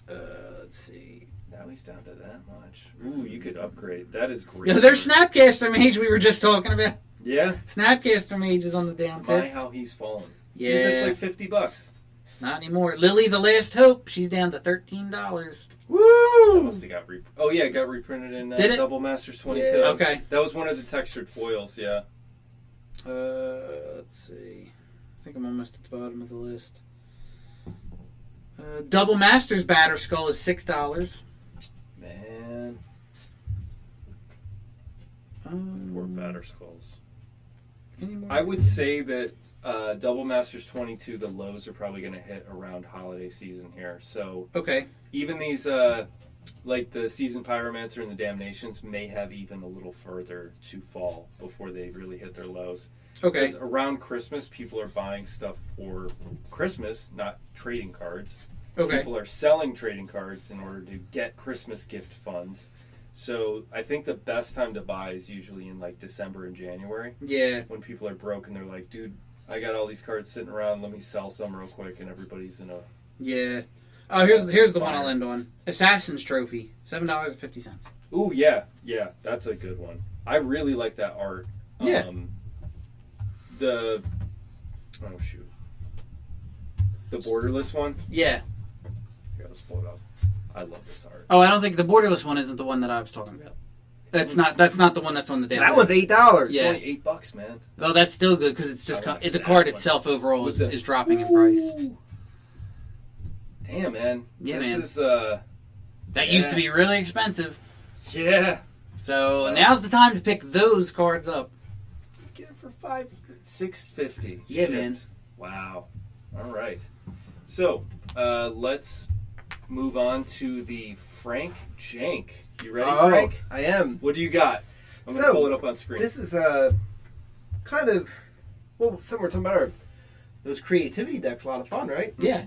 Let's see. Now he's down to that much. Ooh, you could upgrade. That is great. Yeah, there's Snapcaster Mage we were just talking about. Yeah. Snapcaster Mage is on the My, downtick. how he's fallen. Yeah. He's at like $50. Not anymore. Lily the Last Hope. She's down to $13. Woo! That must have got it got reprinted in Did it? Double Masters 22. Yeah. Okay. That was one of the textured foils, yeah. Let's see. I think I'm almost at the bottom of the list. Double Masters Batterskull is $6. Man. Poor Batterskulls. Any more? I would say that Double Masters 22, the lows are probably going to hit around holiday season here. So Okay. even these, like the Seasoned Pyromancer and the Damnations, may have even a little further to fall before they really hit their lows. Okay. Because around Christmas, people are buying stuff for Christmas, not trading cards. Okay. People are selling trading cards in order to get Christmas gift funds. So I think the best time to buy is usually in like December and January. Yeah. When people are broke and they're like, dude, I got all these cards sitting around, let me sell some real quick, and everybody's in a... Yeah. Oh, here's the one I'll end on. Assassin's Trophy, $7.50. Ooh, yeah, that's a good one. I really like that art. Yeah. The Borderless one? Yeah. Here, let's pull it up. I love this art. Oh, I don't think the Borderless one isn't the one that I was talking about. That's not the one that's on the damn. That one's $8. Yeah. It's only $8, man. Oh, that's still good because it's just I like the that card one. itself overall With the- is dropping in price. Ooh. Damn, man. Yeah, this man. is That used to be really expensive. yeah. So now's the time to pick those cards up. Get it for $6.50. Yeah, Shit. man. Wow. All right. So let's move on to the Frank Jank. You ready, Frank? I am. What do you got? I'm going to So, pull it up on screen. This is kind of, well, something we're talking about are those creativity decks. A lot of fun, right? Yeah.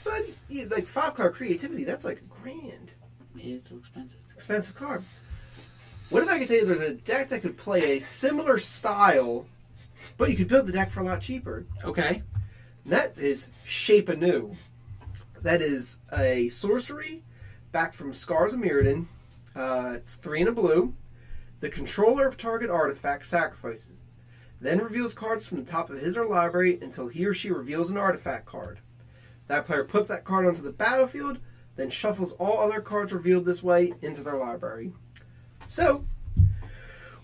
But like 5-card creativity, that's like $1,000. It's so expensive. It's an expensive card. What if I could tell you there's a deck that could play a similar style, but you could build the deck for a lot cheaper? Okay. That is Shape Anew. That is a sorcery back from Scars of Mirrodin. It's 3 and a blue. The controller of target artifact sacrifices, then reveals cards from the top of his or library until he or she reveals an artifact card. That player puts that card onto the battlefield, then shuffles all other cards revealed this way into their library. So,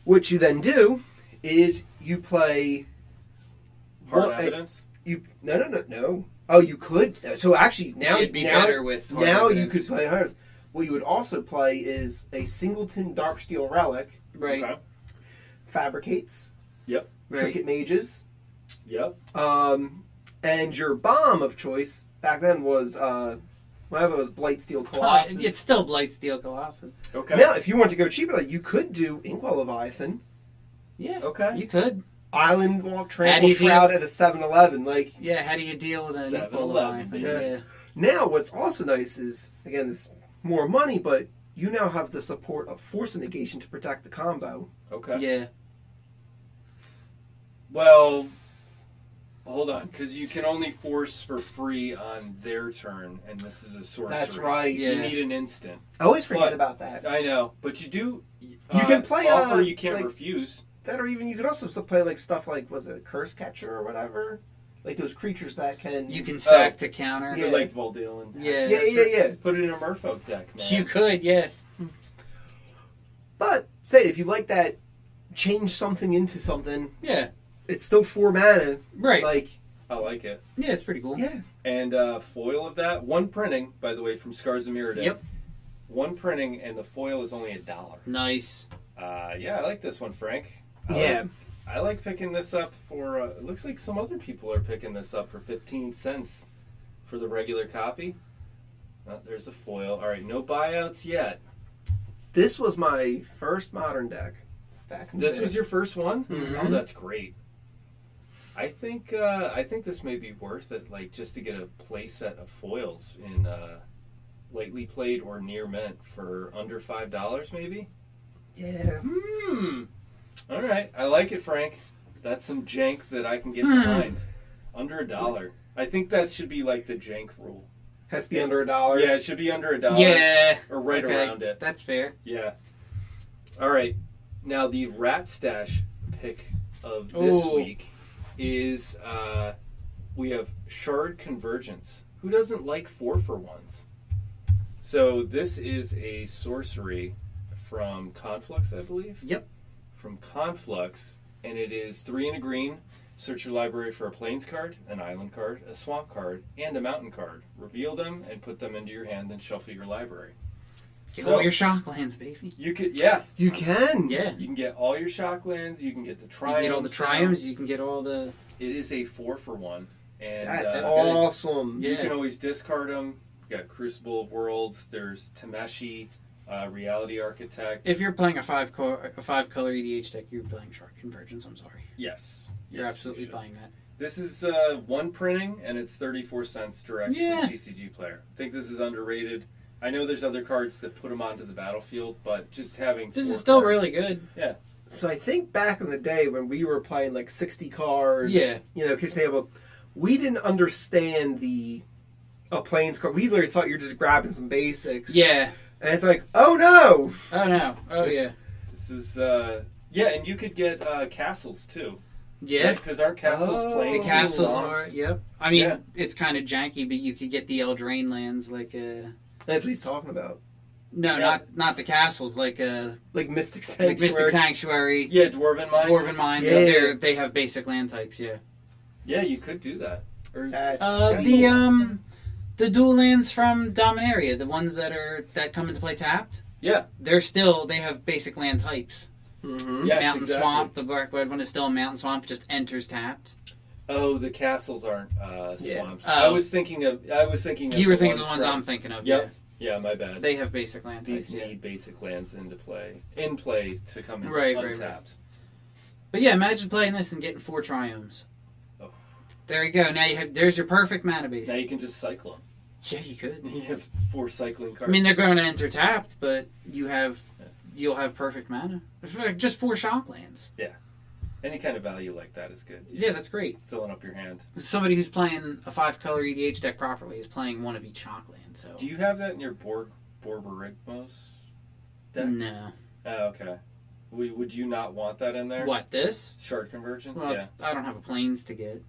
what you then do is you play... Hard evidence? No. Oh, you could. So actually, now It'd be better with hard now evidence. you could play hard. What you would also play is a Singleton Darksteel Relic, Right. Okay. Fabricates, Yep. Trinket Mages, Yep. and your bomb of choice back then was Whatever it was, Blightsteel Colossus. It's still Blightsteel Colossus. Okay. Now, if you want to go cheaper, like, you could do Inkwell Leviathan, Yeah. Okay. You could. Island Walk, How do Trample you Shroud at a 7-Eleven. Like, Yeah, how do you deal with an 7-Eleven, equal line? baby. Yeah. now what's also nice is, again, it's more money, but you now have the support of Force Negation to protect the combo. Okay. Yeah. Well, hold on, because you can only force for free on their turn, and this is a sorcery. That's right. Yeah. You need an instant. I always forget But- about that. I know, but you do. You can play, offer. You can't like- refuse. That, or even you could also still play like stuff like, was it Curse Catcher or whatever? Like those creatures that can. You can sack to counter. Yeah. Like Voldil and Yeah. Yeah. Put it in a Merfolk deck, man. You could, yeah. But say if you like that, change something into something. Yeah. It's still 4 mana. Right. Like, I like it. Yeah, it's pretty cool. yeah. And foil of that, one printing, by the way, from Scars of Mirrodin. Yep. One printing, and the foil is only $1. Nice. Yeah, I like this one, Frank. Yeah. I like picking this up for. It looks like some other people are picking this up for 15 cents for the regular copy. There's a foil. All right, no buyouts yet. This was my first Modern deck. Back in the This day. was your first one? Mhm. Oh, that's great. I think this may be worth it, like just to get a play set of foils in lightly played or near mint for under $5, maybe. Yeah. All right, I like it, Frank. That's some jank that I can get behind. Under $1. I think that should be like the jank rule. Has to be under $1. Yeah, it should be under $1. Yeah. Or right Okay, around it. That's fair. Yeah. All right. Now the Rat Stash pick of this week is we have Shard Convergence. Who doesn't like 4-for-1s? So this is a sorcery from Conflux, I believe. Yep. From Conflux, and it is 3 and a green. Search your library for a Plains card, an Island card, a Swamp card, and a Mountain card. Reveal them and put them into your hand, then shuffle your library. Get all your shocklands, baby. You could, yeah. You can. Yeah. You can get all your shocklands. You can get the You triumphs. can get all the triumphs. You can get all the. It is a 4-for-1, and That's good. awesome. you Yeah. can always discard them. You got Crucible of Worlds. There's Tameshi, Reality Architect. If you're playing a five color EDH deck, you're playing Shard Convergence. I'm sorry. Yes. You're Yes, absolutely you should. buying that. This is one printing, and it's 34 cents direct Yeah. from TCG Player. I think this is underrated. I know there's other cards that put them onto the battlefield, but just having This 4 is still cards- really good. Yeah. So I think back in the day when we were playing like 60 card, Yeah. kitchen table, we didn't understand a Plains card. We literally thought you're just grabbing some basics. Yeah. And it's like, oh no! Oh no. Oh yeah. This is and you could get castles too. Yeah. Because aren't castles Oh. playing? The Oh, castles songs? are. Yep. I mean, Yeah. it's kind of janky, but you could get the Eldraine lands like That's what he's talking about. No, Yeah. not the castles. Like Like Mystic Sanctuary. like Mystic Sanctuary, Yeah, Dwarven Mine. Dwarven Mine. Yeah. They have basic land types. Yeah. Yeah, you could do that. Or That's The dual lands from Dominaria, the ones that come into play tapped. yeah, They have basic land types. Mhm. Yes, Mountain exactly. Swamp. The Black Red one is still a Mountain Swamp. It just enters tapped. Oh, the castles aren't Yeah. swamps. Oh. I was thinking of. You were thinking the ones from- I'm thinking of. Yep. Yeah, my Yeah. bad. They have basic land These types. Yeah. need basic lands in play to come in Right, right, untapped. But yeah, imagine playing this and getting 4 triumphs. Oh. There you go. Now there's your perfect mana base. Now you can just cycle them. Yeah, you could. You have 4 cycling cards. I mean, they're going to enter tapped, but you'll have perfect mana. Just 4 shocklands. any kind of value like that is good. Yeah, that's great. Filling up your hand. Somebody who's playing a 5-color EDH deck properly is playing one of each shockland. So Do you have that in your Borborygmos deck? no. Oh, okay. Would you not want that in there? What, this? Shard Convergence? Well, Yeah. I don't have a planes to get.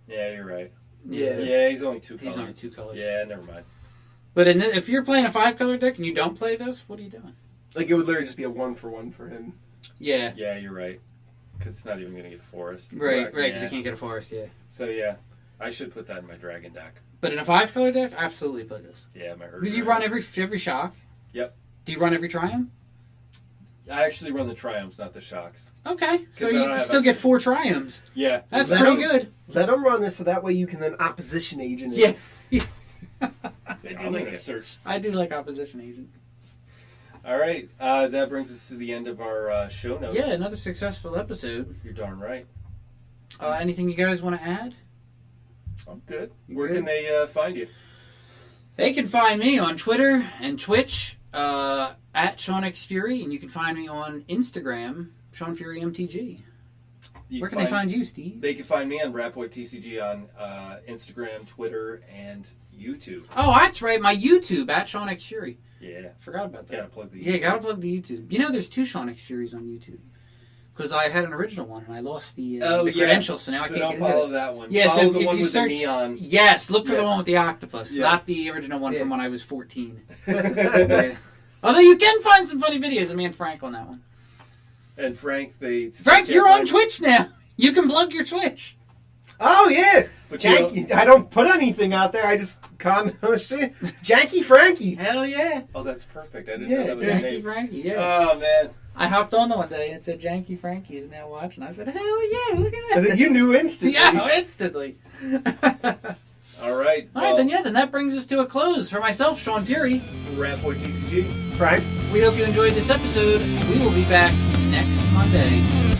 Yeah, you're right. Yeah. Yeah, he's only 2 colors. He's only 2 colors. Yeah, never mind. But if you're playing a 5-color deck and you don't play this, what are you doing? Like, it would literally just be a 1-for-1 for him. Yeah. Yeah, you're right. Because it's not even going to get forest. Right, because Yeah. you can't get a forest, yeah. So, yeah. I should put that in my dragon deck. But in a 5-color deck, absolutely play this. Yeah, my Earth Because you Dragon. run every shock. Yep. Do you run every triumph? I actually run the Triumphs, not the Shocks. Okay. So 'Cause I you don't can have still get extra. 4 triumphs. Yeah. That's Let pretty him- good. Let him run this so that way you can then opposition agent it. Yeah. I'm going to search. I do like Opposition Agent. All right. That brings us to the end of our show notes. Yeah, another successful episode. You're darn right. Anything you guys want to add? I'm good. Where can they find you? They can find me on Twitter and Twitch at Sean X Fury, and you can find me on Instagram, Sean Fury MTG. Where can they find you, Steve? They can find me on Ratboy TCG on Instagram, Twitter, and YouTube. Oh, that's right, my YouTube at Sean X Fury. Yeah. Forgot about that. Gotta plug the YouTube. Yeah, gotta plug the YouTube. You know, there's 2 Sean X Furies on YouTube. Because I had an original one and I lost the credentials, so now I can't get into it. follow that one. Yeah, follow so the if one you with search, the neon. yes, look for the one with the octopus, not the original one from when I was 14. Yeah. Although you can find some funny videos of me and Frank on that one. And Frank, you're on Twitch now. You can plug your Twitch. Oh, yeah. But Janky. I don't put anything out there. I just comment on the stream. Janky Frankie. Hell yeah. Oh, that's perfect. I didn't know that was your Janky name. Frankie, yeah. Oh, man. I hopped on the one day and it said Janky Frankie is now watching. I said, hell yeah, look at that. You knew instantly. Yeah, instantly. All right. All right, then that brings us to a close. For myself, Sean Fury. Ratboy TCG. Frank. We hope you enjoyed this episode. We will be back next Monday.